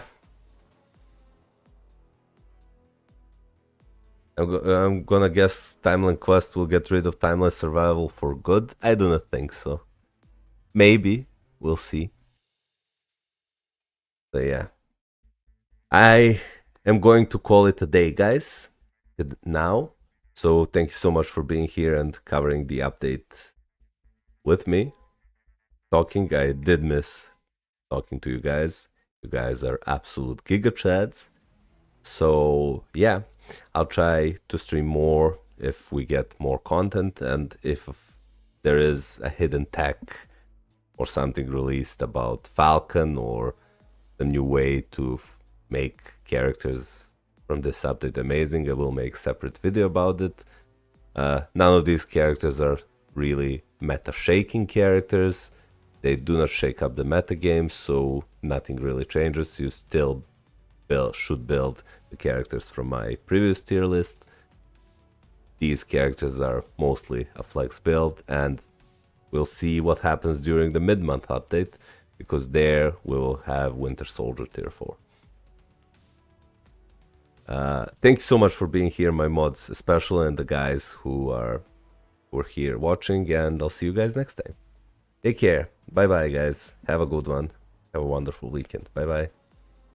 I'm gonna guess Timeline Quest will get rid of Timeless Survival for good. I do not think so. Maybe. We'll see. So yeah. I am going to call it a day, guys, now. So thank you so much for being here and covering the update with me. Talking, I did miss talking to you guys. You guys are absolute giga chads. So yeah, I'll try to stream more if we get more content and if there is a hidden tech or something released about Falcon or the new way to make characters from this update amazing. I will make separate video about it. None of these characters are really meta shaking characters. They do not shake up the meta game, so nothing really changes. You still should build the characters from my previous tier list. These characters are mostly a flex build, and we'll see what happens during the mid-month update, because there we will have Winter Soldier tier 4. Thank you so much for being here, my mods, especially, and the guys who are here watching, and I'll see you guys next time. Take care. Bye bye, guys. Have a good one. Have a wonderful weekend. Bye bye.